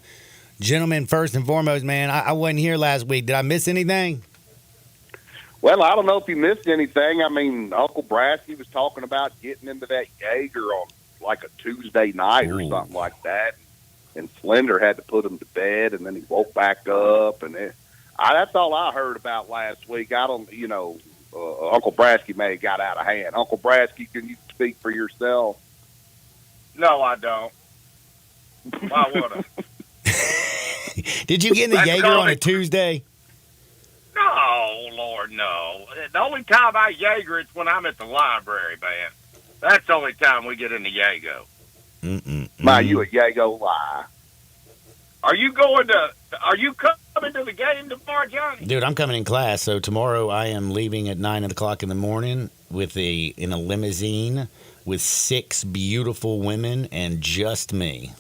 Gentlemen, first and foremost, man, I wasn't here last week. Did I miss anything? Well, I don't know if you missed anything. I mean, Uncle Brasky was talking about getting into that Jaeger on like a Tuesday night or something like that. And Slender had to put him to bed, and then he woke back up. And that's all I heard about last week. I don't, Uncle Brasky may have got out of hand. Uncle Brasky, can you speak for yourself? No, I don't. Why would I? Did you get in the Jaeger on a Tuesday? No, Lord, no. The only time I Jaeger it's when I'm at the library, man. That's the only time we get in the Jaego. Man, you a Jaego lie. Are you coming to the game tomorrow, Johnny? Dude, I'm coming in class. So tomorrow I am leaving at 9 o'clock in the morning in a limousine with 6 beautiful women and just me.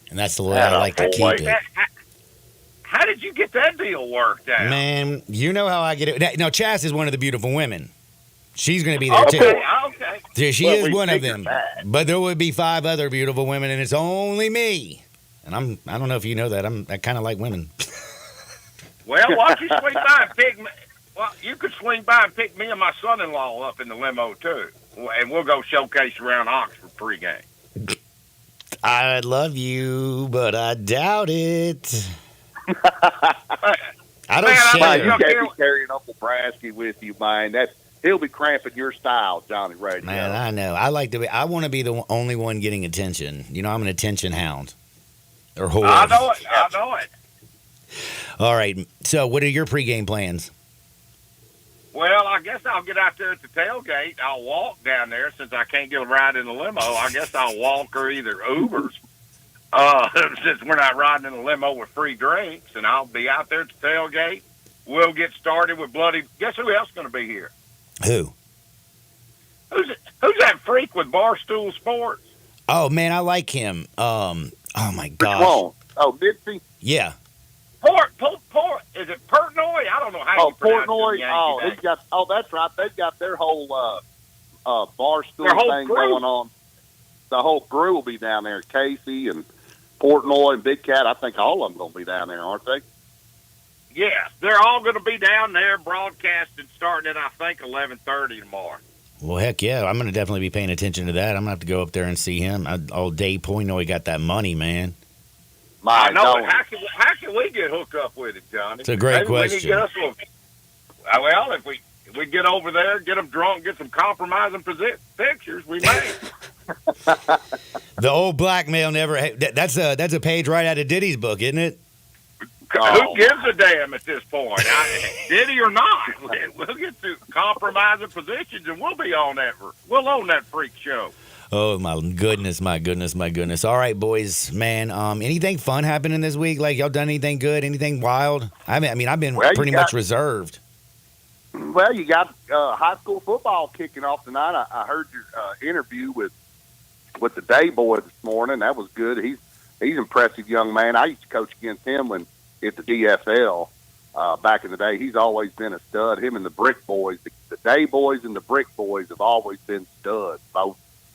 And that's the way I like to keep it. How did you get that deal worked out? Man, you know how I get it. Now, Chas is one of the beautiful women. She's going to be there, too. Okay. She is one of them. But there would be 5 other beautiful women, and it's only me. And I don't know if you know that. I kind of like women. Well, why don't you swing by and pick me? Well, you could swing by and pick me and my son-in-law up in the limo, too. And we'll go showcase around Oxford pregame. I love you, but I doubt it. I don't share. You can't be carrying Uncle Brasky with you, man. He'll be cramping your style, Johnny Radio. Man, I know. I want to be the only one getting attention. You know, I'm an attention hound. Or whore. I know it. All right. So, what are your pregame plans? Well, I guess I'll get out there at the tailgate. I'll walk down there since I can't get a ride in the limo. I guess I'll walk or either Ubers. Since we're not riding in the limo with free drinks, and I'll be out there at the tailgate. We'll get started with bloody. Guess who else is going to be here? Who? Who's that freak with Barstool Sports? Oh man, I like him. Oh my gosh. Oh, Mitzi? Yeah. Port. Is it Portnoy? I don't know how you pronounce it. Portnoy. That's right. They've got their whole Barstool thing crew going on. The whole crew will be down there. Casey and Portnoy and Big Cat. I think all of them going to be down there, aren't they? Yeah, they're all going to be down there broadcasting starting at, I think, 11:30 tomorrow. Well, heck yeah. I'm going to definitely be paying attention to that. I'm going to have to go up there and see him. Dave Portnoy got that money, man. I know it. How can we get hooked up with it, Johnny? It's a great question. Well, if we get over there, get them drunk, get some compromising pictures, we may. The old blackmail never. That's a page right out of Diddy's book, isn't it? Who gives a damn at this point? Diddy or not? We'll get to compromising positions, and we'll be on that. We'll own that freak show. Oh my goodness, my goodness, my goodness! All right, boys, man. Anything fun happening this week? Like y'all done anything good? Anything wild? I've been pretty much reserved. Well, you got high school football kicking off tonight. I heard your interview with the Day Boy this morning. That was good. He's an impressive young man. I used to coach against him at the DFL back in the day. He's always been a stud. Him and the Brick Boys, the Day Boys and the Brick Boys have always been studs.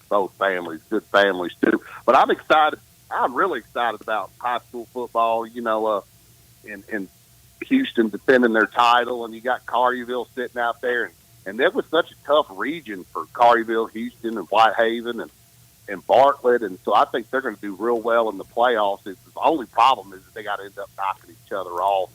Both families, good families too. But I'm excited. I'm really excited about high school football. You know, in Houston defending their title, and you got Collierville sitting out there, and that was such a tough region for Collierville, Houston, and Whitehaven, and Bartlett, and so I think they're going to do real well in the playoffs. The only problem is that they got to end up knocking each other off,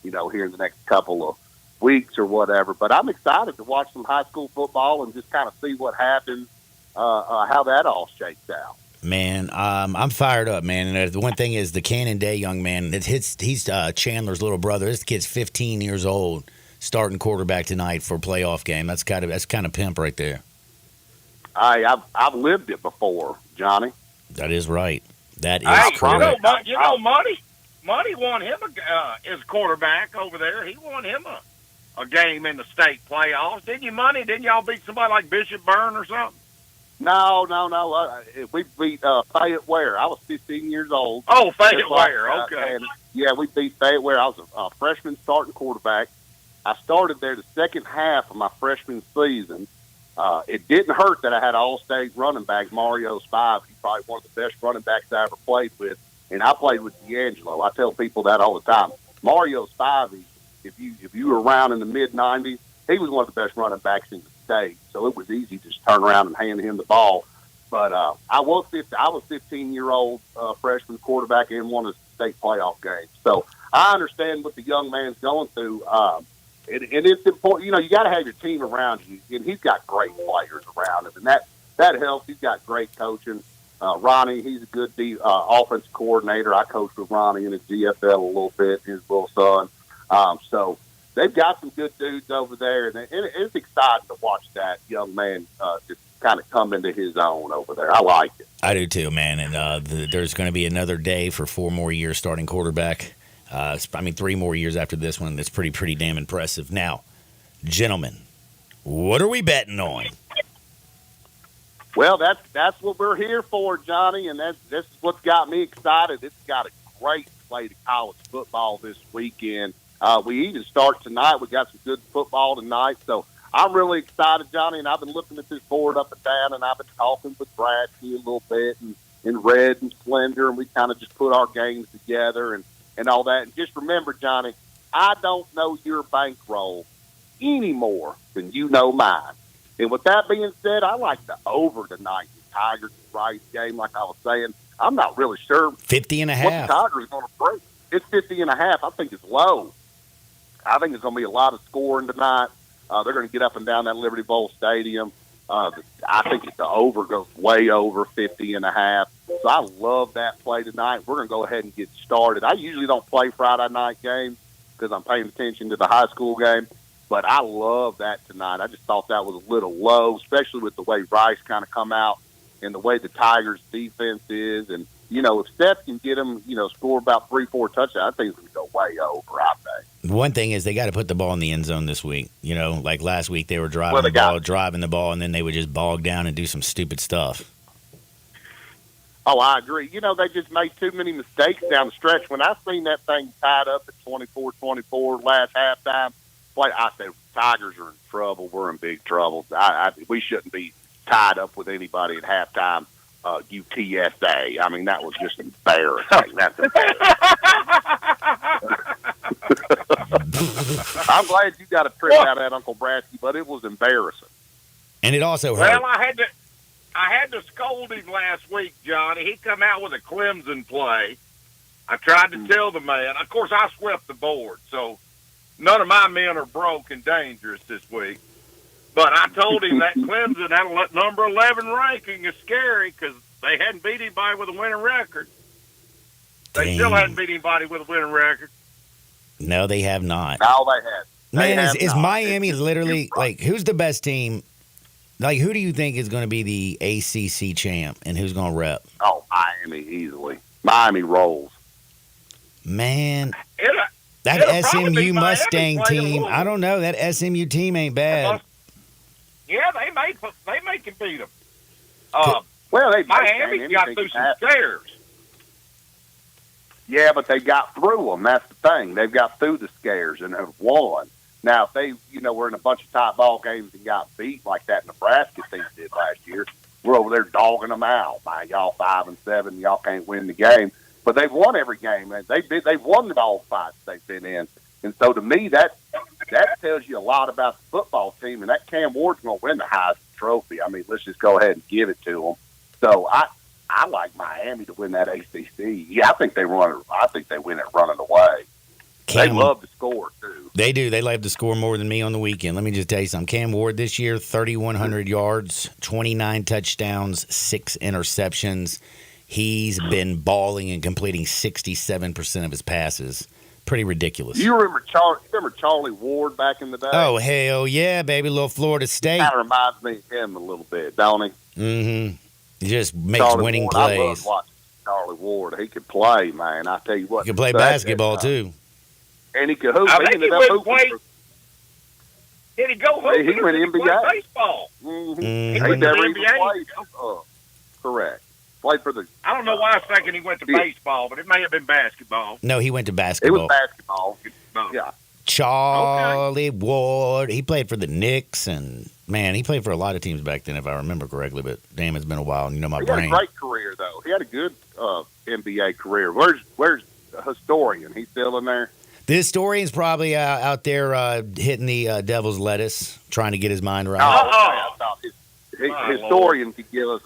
you know, here in the next couple of weeks or whatever. But I'm excited to watch some high school football and just kind of see what happens, how that all shakes out. Man, I'm fired up, man. And the one thing is the Cannon Day young man. He's Chandler's little brother. This kid's 15 years old, starting quarterback tonight for a playoff game. That's kind of pimp right there. I've lived it before, Johnny. That is right. That is correct. Money won him as quarterback over there. He won him a game in the state playoffs. Didn't you, Money? Didn't y'all beat somebody like Bishop Byrne or something? No. We beat Fayette Ware. I was 15 years old. Oh, Fayette Ware. Okay. Yeah, we beat Fayette Ware. I was a freshman starting quarterback. I started there the second half of my freshman season. It didn't hurt that I had all-state running back, Mario Spivey. He's probably one of the best running backs I ever played with. And I played with D'Angelo. I tell people that all the time. Mario Spivey, if you were around in the mid-'90s, he was one of the best running backs in the state. So it was easy to just turn around and hand him the ball. But I was 15-year-old freshman quarterback in one of the state playoff games. So I understand what the young man's going through. And it's important. You got to have your team around you, and he's got great players around him, and that helps. He's got great coaching. Ronnie, he's a good offense coordinator. I coached with Ronnie in the GFL a little bit, his little son. So they've got some good dudes over there, and it's exciting to watch that young man just kind of come into his own over there. I like it. I do too, man. And there's going to be another day for 4 more years starting quarterback. 3 more years after this one. That's pretty damn impressive. Now, gentlemen, what are we betting on? Well, that's what we're here for, Johnny, and this is what's got me excited. It's got a great slate of college football this weekend. We even start tonight. We got some good football tonight, so I'm really excited, Johnny, and I've been looking at this board up and down, and I've been talking with Bradsky a little bit, and Red and Slender, and we kind of just put our games together and all that. And just remember, Johnny, I don't know your bankroll any more than you know mine. And with that being said, I like the over tonight, the Tigers-Rice game, like I was saying. I'm not really sure 50 and a half. What the Tigers are going to bring. It's 50 and a half. I think it's low. I think there's going to be a lot of scoring tonight. They're going to get up and down that Liberty Bowl Stadium. I think the over goes way over 50 and a half. So I love that play tonight. We're going to go ahead and get started. I usually don't play Friday night games because I'm paying attention to the high school game. But I love that tonight. I just thought that was a little low, especially with the way Rice kind of come out and the way the Tigers' defense is. And, if Steph can get them, score about 3-4 touchdowns, I think it's going to go way over, I think. One thing is they got to put the ball in the end zone this week. Like last week they were driving the ball, and then they would just bog down and do some stupid stuff. Oh, I agree. They just made too many mistakes down the stretch. When I seen that thing tied up at 24-24 last halftime, I said, Tigers are in trouble. We're in big trouble. We shouldn't be tied up with anybody at halftime. UTSA. I mean, that was just embarrassing. That's embarrassing. I'm glad you got a trick out of that, Uncle Bradsky, but it was embarrassing. And it also hurt. Well, I had to scold him last week, Johnny. He come out with a Clemson play. I tried to tell the man. Of course, I swept the board, so none of my men are broke and dangerous this week. But I told him that Clemson had a number 11 ranking is scary because they hadn't beat anybody with a winning record. They still hadn't beat anybody with a winning record. No, they have not. No, they have. Man, is Miami literally, who's the best team? Who do you think is going to be the ACC champ and who's going to rep? Oh, Miami, easily. Miami rolls. Man. That SMU Mustang team, I don't know. That SMU team ain't bad. Yeah, they may can beat them. Miami got through some scares. Yeah, but they got through them. That's the thing. They've got through the scares and have won. Now, if they, were in a bunch of tight ball games and got beat like that Nebraska team did last year, we're over there dogging them out. Man, y'all 5-7, y'all can't win the game. But they've won every game. They've won all fights they've been in. And so to me, that tells you a lot about the football team. And that Cam Ward's going to win the Heisman Trophy. I mean, let's just go ahead and give it to them. So I like Miami to win that ACC. Yeah, I think they win it running away. They love to score too. They do. They love to score more than me on the weekend. Let me just tell you something. Cam Ward this year, 3,100 yards, 29 touchdowns, 6 interceptions. He's been balling and completing 67% of his passes. Pretty ridiculous. You remember Charlie Ward back in the day? Oh, hell yeah, baby. Little Florida State. Kind of reminds me of him a little bit, don't he? Mm-hmm. He just makes winning Ward. plays. I love watching Charlie Ward. He could play, man. I tell you what. He could play basketball, too. And he could hoop. I think he went play. Did he go hoop? He went NBA. Baseball. Mm-hmm. He went to the NBA. Correct. Played for the. I don't know why I was thinking he went to baseball, but it may have been basketball. No, he went to basketball. It was basketball. Yeah. Charlie Ward. He played for the Knicks, and, man, he played for a lot of teams back then, if I remember correctly. But, damn, it's been a while, and my brain. He had a great career, though. He had a good NBA career. Where's the historian? He's still in there? The historian's probably out there hitting the devil's lettuce, trying to get his mind right. I thought his historian could give us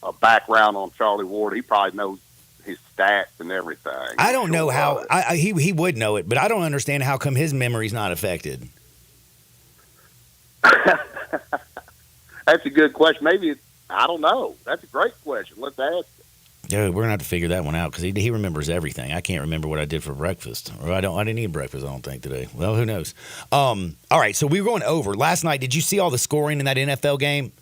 a background on Charlie Ward. He probably knows his stats and everything. I don't know how he would know it, but I don't understand how come his memory's not affected. That's a good question. Maybe I don't know. That's a great question. Let's ask. Dude, we're gonna have to figure that one out because he remembers everything. I can't remember what I did for breakfast, or I didn't eat breakfast. I don't think today. Well, who knows? All right, so we were going over last night. Did you see all the scoring in that NFL game?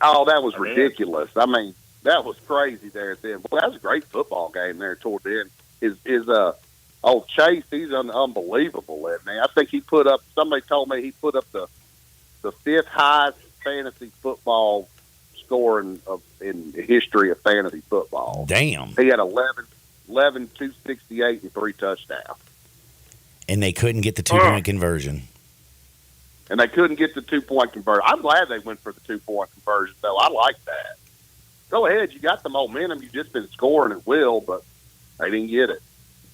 Oh, that was ridiculous. I mean, that was crazy there at the end. Well, that was a great football game there toward the end. Chase, he's unbelievable at me. I think he put up. Somebody told me he put up the fifth highest fantasy football scoring in the history of fantasy football. Damn. He had 11 268 and 3 touchdowns. And they couldn't get the 2-point conversion. And they couldn't get the 2-point conversion. I'm glad they went for the 2-point conversion, though. I like that. Go ahead. You got the momentum. You've just been scoring at will, but they didn't get it.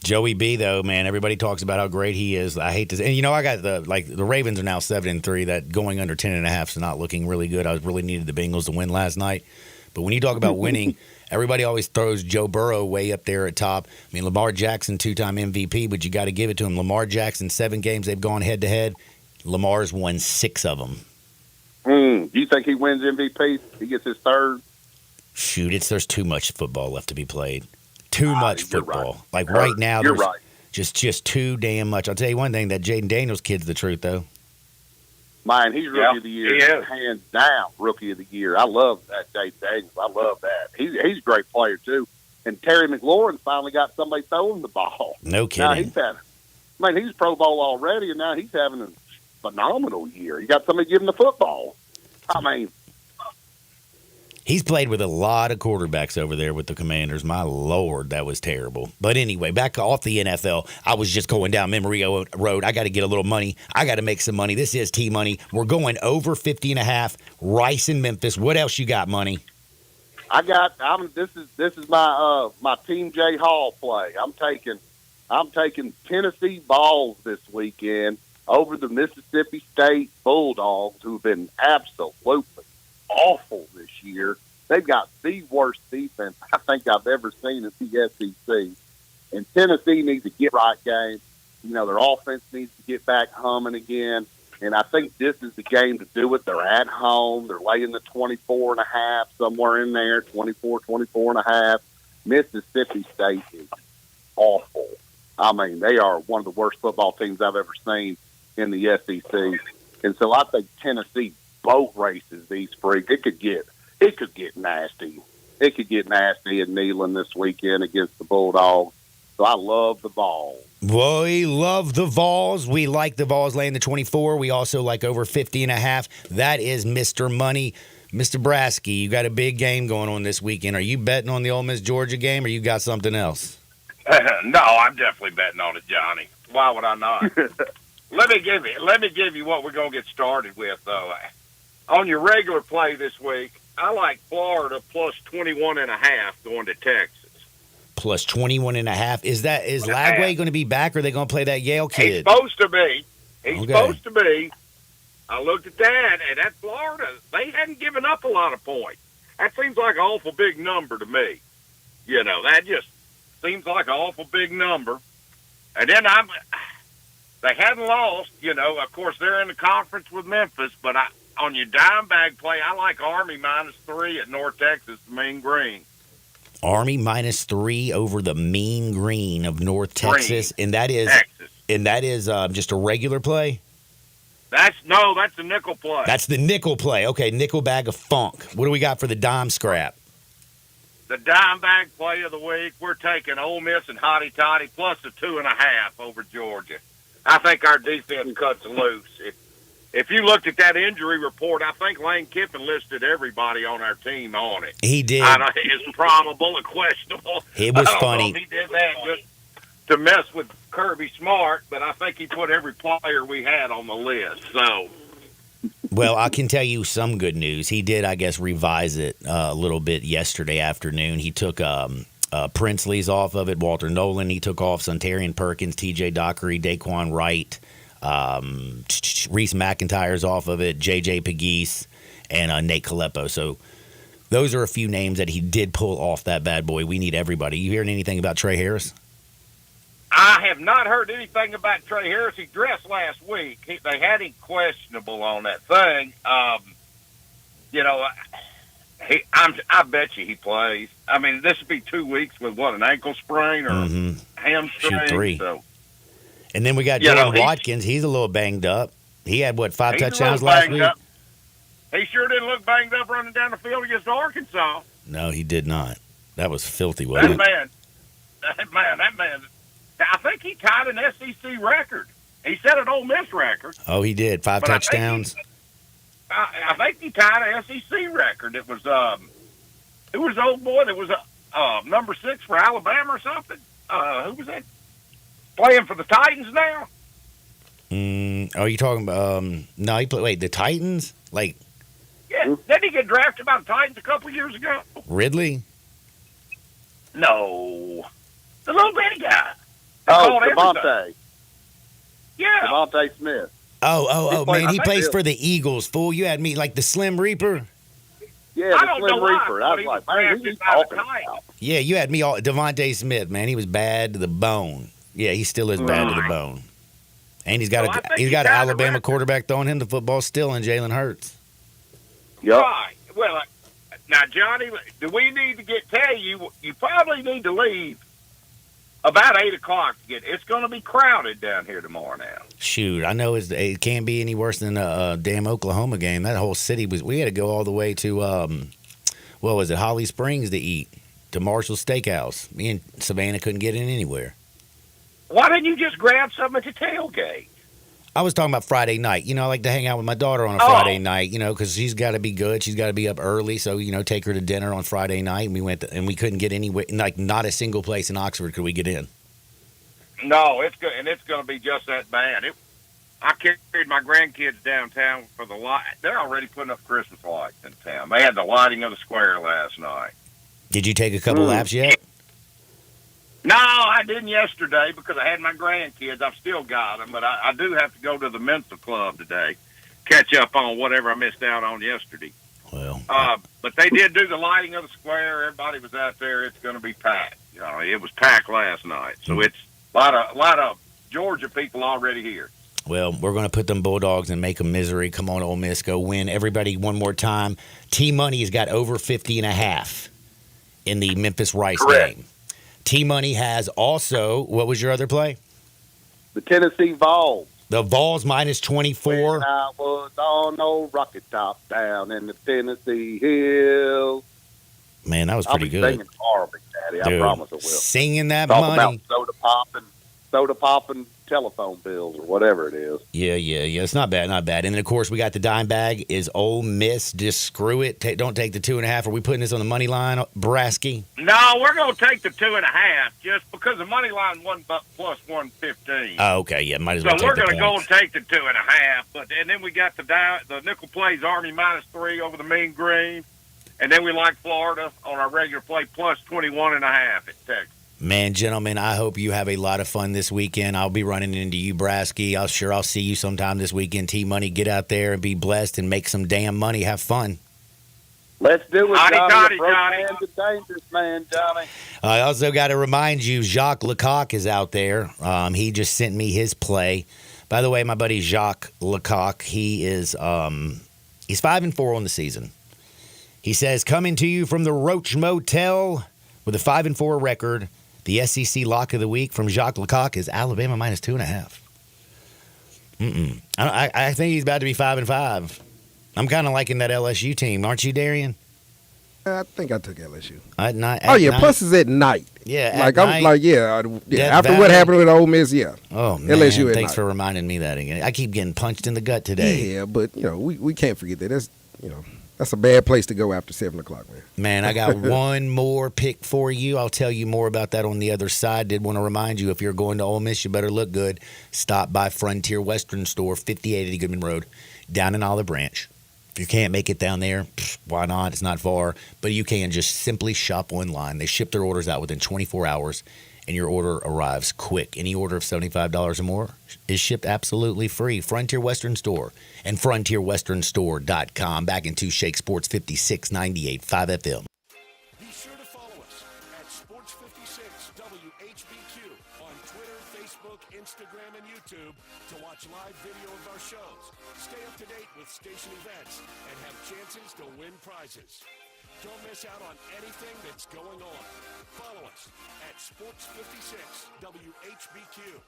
Joey B, though, man, everybody talks about how great he is. I hate to say, and I got the Ravens are now 7-3. That going under 10.5 is not looking really good. I really needed the Bengals to win last night. But when you talk about winning, everybody always throws Joe Burrow way up there at top. I mean, Lamar Jackson, 2-time MVP, but you got to give it to him. Lamar Jackson, 7 games they've gone head to head. Lamar's won 6 of them. Do you think he wins MVP? He gets his third? Shoot, there's too much football left to be played. Too much football. Right. Right now, you're there's right. just too damn much. I'll tell you one thing, that Jaden Daniels kid's the truth, though. Man, he's Rookie of the Year. Hands down, Rookie of the Year. I love that Jaden Daniels. I love that. He's a great player, too. And Terry McLaurin finally got somebody throwing the ball. No kidding. Now he's Pro Bowl already, and now he's having a phenomenal year. You got somebody giving the football. I mean, he's played with a lot of quarterbacks over there with the Commanders. My Lord, that was terrible. But anyway, back off the NFL. I was just going down memory road. I got to get a little money. I got to make some money. This is T-Money. We're going over 50.5. Rice in Memphis. What else you got, Money? This is my Team J Hall play. I'm taking Tennessee Vols this weekend over the Mississippi State Bulldogs, who've been absolutely awful this year. They've got the worst defense I think I've ever seen in the SEC. And Tennessee needs a get-right game. Their offense needs to get back humming again. And I think this is the game to do it. They're at home. They're laying the 24.5, somewhere in there, 24.5. Mississippi State is awful. I mean, they are one of the worst football teams I've ever seen in the SEC. And so I think Tennessee boat races these freaks. It could get nasty. It could get nasty in Neyland this weekend against the Bulldogs. So I love the Vols. We love the Vols. We like the Vols laying the 24. We also like over 50.5. That is Mr. Money. Mr. Brasky, you got a big game going on this weekend. Are you betting on the Ole Miss Georgia game, or you got something else? No, I'm definitely betting on it, Johnny. Why would I not? Let me give you what we're going to get started with, though. On your regular play this week, I like Florida plus 21.5 going to Texas. Plus 21.5. Is Lagway going to be back, or are they going to play that Yale kid? He's supposed to be. Supposed to be. I looked at that, and at Florida, they hadn't given up a lot of points. That seems like an awful big number to me. That just seems like an awful big number. And then they hadn't lost. Of course, they're in the conference with Memphis, but on your dime bag play, I like Army -3 at North Texas, Mean Green. Army -3 over the Mean Green of North Texas, and that is just a regular play. That's a nickel play. That's the nickel play. Okay, nickel bag of funk. What do we got for the dime scrap? The dime bag play of the week, we're taking Ole Miss and Hotty Toddy plus a 2.5 over Georgia. I think our defense cuts loose. If you looked at that injury report, I think Lane Kiffin listed everybody on our team on it. He did. I know it's probable and questionable. It was I don't funny. know if he did that just to mess with Kirby Smart, but I think he put every player we had on the list. So, well, I can tell you some good news. He did, I guess, revise it a little bit yesterday afternoon. He took Princely's off of it, Walter Nolan. He took off Suntarian Perkins, T.J. Dockery, Daquan Wright. Reese McIntyre's off of it, J.J. Pegues, and Nate Caleppo. So those are a few names that he did pull off that bad boy. We need everybody. You hearing anything about Trey Harris? I I have not heard anything about Trey Harris. He dressed last week. They had him questionable on that thing. I bet you he plays. I mean, this would be 2 weeks with an ankle sprain or hamstring. Shoot, 3. So. And then we got Jordan Watkins. He's a little banged up. He had, 5 touchdowns last week? Up. He sure didn't look banged up running down the field against Arkansas. No, he did not. That was filthy, wasn't it? That man. I think he tied an SEC record. He set an Ole Miss record. Oh, he did. 5 touchdowns. I think he tied an SEC record. It was old boy that was number 6 for Alabama or something. Who was that? Playing for the Titans now? Are you talking about? No, he played. Wait, the Titans? Yeah, didn't he get drafted by the Titans a couple years ago? Ridley? No, the little bitty guy. Devontae. Yeah, Devontae Smith. Oh, man, he plays for the Eagles, fool. You had me like the Slim Reaper. Yeah, the Slim Reaper. I was like, man, who's he talking about? Yeah, you had me all. Devontae Smith, man, he was bad to the bone. Yeah, he still is bad to the bone. And he's got an Alabama quarterback throwing him the football still in Jalen Hurts. Yep. Right. Well, now, Johnny, do we need to tell you? You probably need to leave about 8 o'clock to get. It's going to be crowded down here tomorrow now. Shoot, I know it can't be any worse than a damn Oklahoma game. That whole city was. We had to go all the way to what was it, Holly Springs to eat, to Marshall's Steakhouse. Me and Savannah couldn't get in anywhere. Why didn't you just grab something at the tailgate? I was talking about Friday night. I like to hang out with my daughter on a Friday night, because she's got to be good. She's got to be up early. So, take her to dinner on Friday night. And we went and we couldn't get anywhere. Not a single place in Oxford could we get in. No, it's good. And it's going to be just that bad. I carried my grandkids downtown for the light. They're already putting up Christmas lights in town. They had the lighting of the square last night. Did you take a couple laps yet? No, I didn't yesterday because I had my grandkids. I've still got them, but I do have to go to the Mensa Club today, catch up on whatever I missed out on yesterday. Well, but they did do the lighting of the square. Everybody was out there. It's going to be packed. It was packed last night, so it's a lot of Georgia people already here. Well, we're going to put them Bulldogs and make them misery. Come on, Ole Miss, go win. Everybody, one more time. T-Money has got over 50.5 in the Memphis-Rice game. T-Money has also, what was your other play? The Tennessee Vols. The Vols minus 24. When I was on old Rocket Top down in the Tennessee hills. Man, that was pretty good. I'll be singing horribly, Daddy. Dude, I promise I will. Singing that Talk money. about soda popping telephone bills or whatever it is. Yeah. It's not bad. And then, of course, we got the dime bag. Is Ole Miss. Just screw it. Don't take the 2.5. Are we putting this on the money line, Brasky? No, we're going to take the 2.5 just because the money line $1 plus 115. Oh, okay. Yeah, might as well so take the we're going to go points. and take the 2.5. And then we got the nickel plays Army minus 3 over the Mean Green. And then we like Florida on our regular play plus 21.5 at Texas. Man, gentlemen, I hope you have a lot of fun this weekend. I'll be running into you, Brasky. I'll see you sometime this weekend. T-Money, get out there and be blessed and make some damn money. Have fun. Let's do it, Johnny. Johnny. Man's a dangerous man, Johnny. I also got to remind you, Jacques Lecoq is out there. He just sent me his play. By the way, my buddy Jacques Lecoq, he is he's 5-4 on the season. He says, coming to you from the Roach Motel with a 5-4 record. The SEC lock of the week from Jacques Lecoq is Alabama minus 2.5. I think he's about to be 5-5. I'm kind of liking that LSU team, aren't you, Darian? I think I took LSU. At night. Plus it's at night. Yeah, like at I'm night. like After what happened with Ole Miss, yeah. Oh man, LSU at thanks night. for reminding me that again. I keep getting punched in the gut today. Yeah, but we can't forget that. That's a bad place to go after 7 o'clock, man. Man, I got one more pick for you. I'll tell you more about that on the other side. Did want to remind you, if you're going to Ole Miss, you better look good. Stop by Frontier Western Store, 5880 Goodman Road, down in Olive Branch. If you can't make it down there, why not? It's not far. But you can just simply shop online. They ship their orders out within 24 hours, and your order arrives quick. Any order of $75 or more is shipped absolutely free. Frontier Western Store and FrontierWesternStore.com. Back into Shake Sports 56, 98.5 FM. Be sure to follow us at Sports 56 WHBQ on Twitter, Facebook, Facebook, Instagram, and YouTube to watch live video of our shows, stay up to date with station events, and have chances to win prizes. Don't miss out on anything that's going on. Follow us at Sports 56 WHBQ.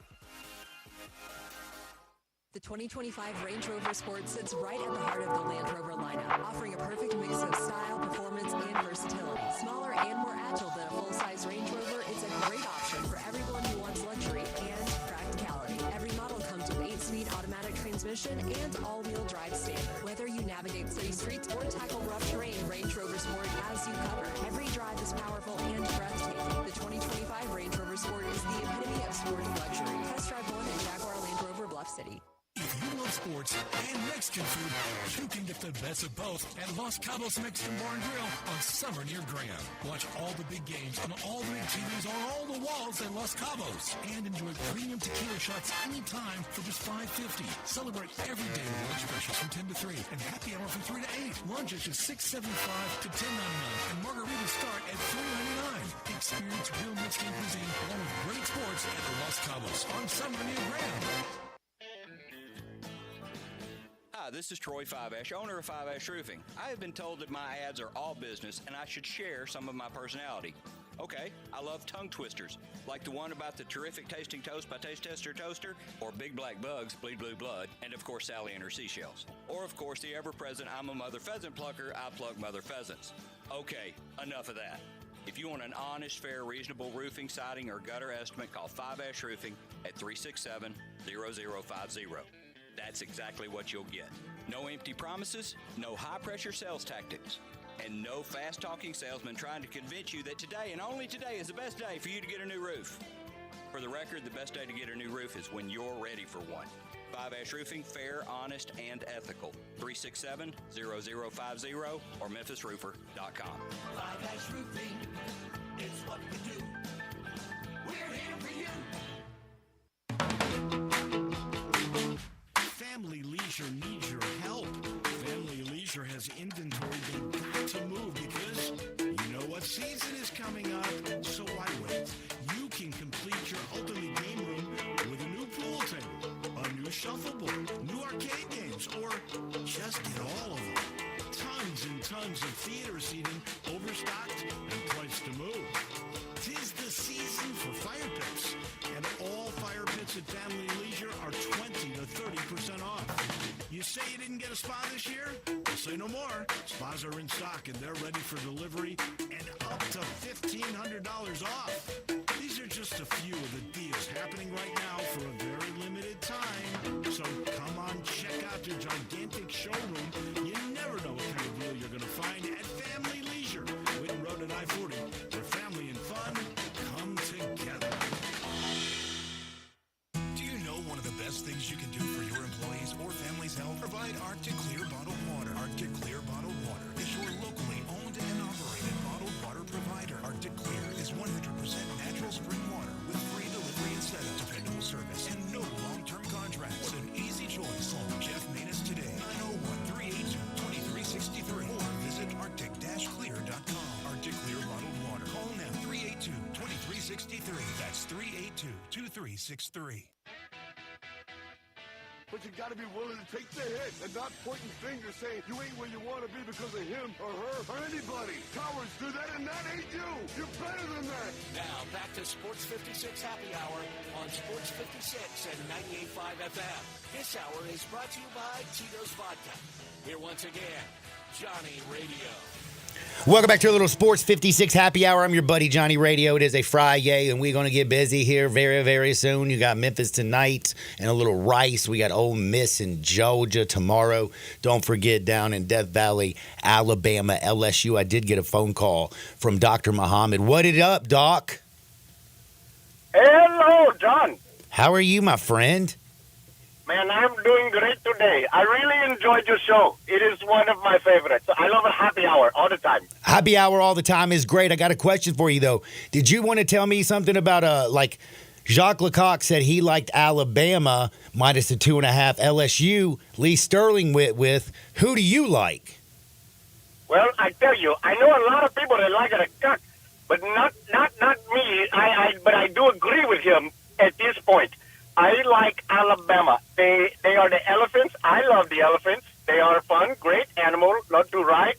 The 2025 Range Rover Sport sits right at the heart of the Land Rover lineup, offering a perfect mix of style, performance, and versatility. Smaller and more agile than a full-size Range Rover, it's a great option for everyone who wants luxury and practicality. Every model comes with 8-speed automatic transmission and all-wheel drive standard. Whether you navigate city streets or tackle rough terrain, Range Rover Sport has you covered. Every drive is powerful and breathtaking. The 2025 Range Rover Sport is the epitome of sporty luxury. Test drive one at Jaguar Land Rover Bluff City. If you love sports and Mexican food, you can get the best of both at Los Cabos Mexican Bar and Grill on Summer near Graham. Watch all the big games on all the big TVs on all the walls at Los Cabos. And enjoy premium tequila shots anytime for just $5.50. Celebrate every day with lunch specials from 10 to 3 and happy hour from 3 to 8. Lunch is just $6.75 to $10.99 and margaritas start at $3.99. Experience real Mexican cuisine along with great sports at Los Cabos on Summer near Graham. Hi, this is Troy Five-Ash, owner of Five-Ash Roofing. I have been told that my ads are all business and I should share some of my personality. Okay, I love tongue twisters, like the one about the terrific tasting toast by Taste Tester Toaster, or Big Black Bugs, Bleed Blue Blood, and of course Sally and her seashells. Or of course the ever-present I'm a mother pheasant plucker, I pluck mother pheasants. Okay, enough of that. If you want an honest, fair, reasonable roofing, siding, or gutter estimate, call Five-Ash Roofing at 367-0050. That's exactly what you'll get. No empty promises, no high-pressure sales tactics, and no fast-talking salesman trying to convince you that today and only today is the best day for you to get a new roof. For the record, the best day to get a new roof is when you're ready for one. Five-Ash Roofing, fair, honest, and ethical. 367-0050 or memphisroofer.com. Five-Ash Roofing, it's what we do. We're here for you. Family Leisure needs your help. Family Leisure has inventory they've got to move because you know what season is coming up. So why wait? You can complete your ultimate game room with a new pool table, a new shuffleboard, new arcade games, or just get all of them. Tons and tons of theater seating, overstocked and priced to move. 'Tis the season for fire pits, and all fire pits at Family Leisure are 20 to 30% off. You say you didn't get a spa this year? Well, say no more. Spas are in stock and they're ready for delivery and up to $1,500 off. These are just a few of the deals happening right now for a very limited time. So come on, check out their gigantic showroom. You never know what kind of deal you're going to find at Family Leisure, Whitten Road and I-40, where family and fun come together. Do you know one of the best things you can do for your employees or family's health? Provide Arctic Clear bottled water. Arctic Clear bottled water is your locally owned and operated bottled water provider. Arctic Clear is 100% natural spring water with free delivery and setup, dependable service, and no long-term contracts. What an easy choice. Call Jeff Manus today, 901-382-2363, or visit arctic-clear.com. Arctic Clear bottled water. Call now, 382-2363. That's 382-2363. But you got to be willing to take the hit and not pointing fingers saying you ain't where you want to be because of him or her or anybody. Cowards do that, and that ain't you. You're better than that. Now back to Sports 56 Happy Hour on Sports 56 and 98.5 FM. This hour is brought to you by Tito's Vodka. Here once again, Johnny Radio. Welcome back to a little Sports 56 Happy Hour. I'm your buddy Johnny Radio. It is a Friday, and we're going to get busy here very, very soon. You got Memphis tonight and a little Rice. We got Ole Miss in Georgia tomorrow. Don't forget, down in Death Valley, Alabama, LSU. I did get a phone call from Dr. Muhammad. What it up, Doc? Hello, John. How are you, my friend? Man, I'm doing great today. I really enjoyed your show. It is one of my favorites. I love a happy hour all the time. Happy hour all the time is great. I got a question for you, though. Did you want to tell me something about, like, Jacques Lecoq said he liked Alabama minus the 2.5, LSU, Lee Sterling with. Who do you like? Well, I tell you, I know a lot of people that like Lecoq, but not me. But I do agree with him. at this point. I like Alabama. They are the elephants. I love the elephants. They are fun, great animal, not to ride.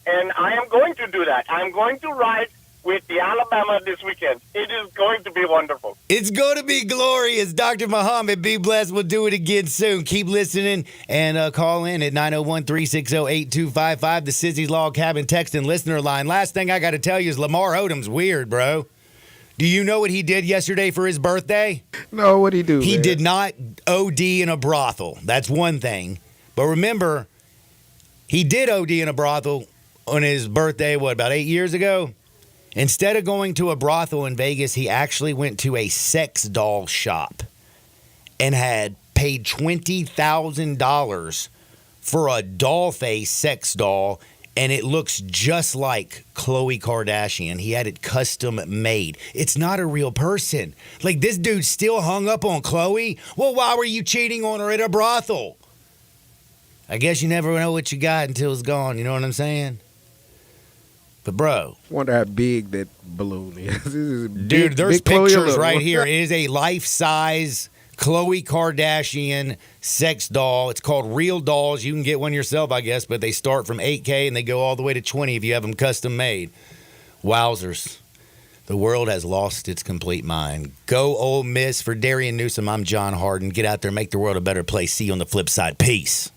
And I am going to do that. I'm going to ride with the Alabama this weekend. It is going to be wonderful. It's going to be glorious. Dr. Muhammad, be blessed. We'll do it again soon. Keep listening and call in at 901-360-8255, the Sissy's Log Cabin text and listener line. Last thing I got to tell you is Lamar Odom's weird, bro. Do you know what he did yesterday for his birthday? No, what'd he do? He man? did not OD in a brothel. That's one thing. But remember, he did OD in a brothel on his birthday, about 8 years ago? Instead of going to a brothel in Vegas, he actually went to a sex doll shop and had paid $20,000 for a doll face sex doll, and it looks just like Khloe Kardashian. He had it custom made. It's not a real person. Like, this dude still hung up on Khloe. Well, why were you cheating on her at a brothel? I guess you never know what you got until it's gone. You know what I'm saying? But, bro. Wonder how big that balloon is. This is Dude, big, there's big pictures right here. It is a life-size Khloe Kardashian sex doll. It's called Real Dolls. You can get one yourself, I guess, but they start from $8K and they go all the way to $20 if you have them custom made. Wowzers. The world has lost its complete mind. Go Ole Miss. For Darian Newsom, I'm John Harden. Get out there, make the world a better place. See you on the flip side. Peace.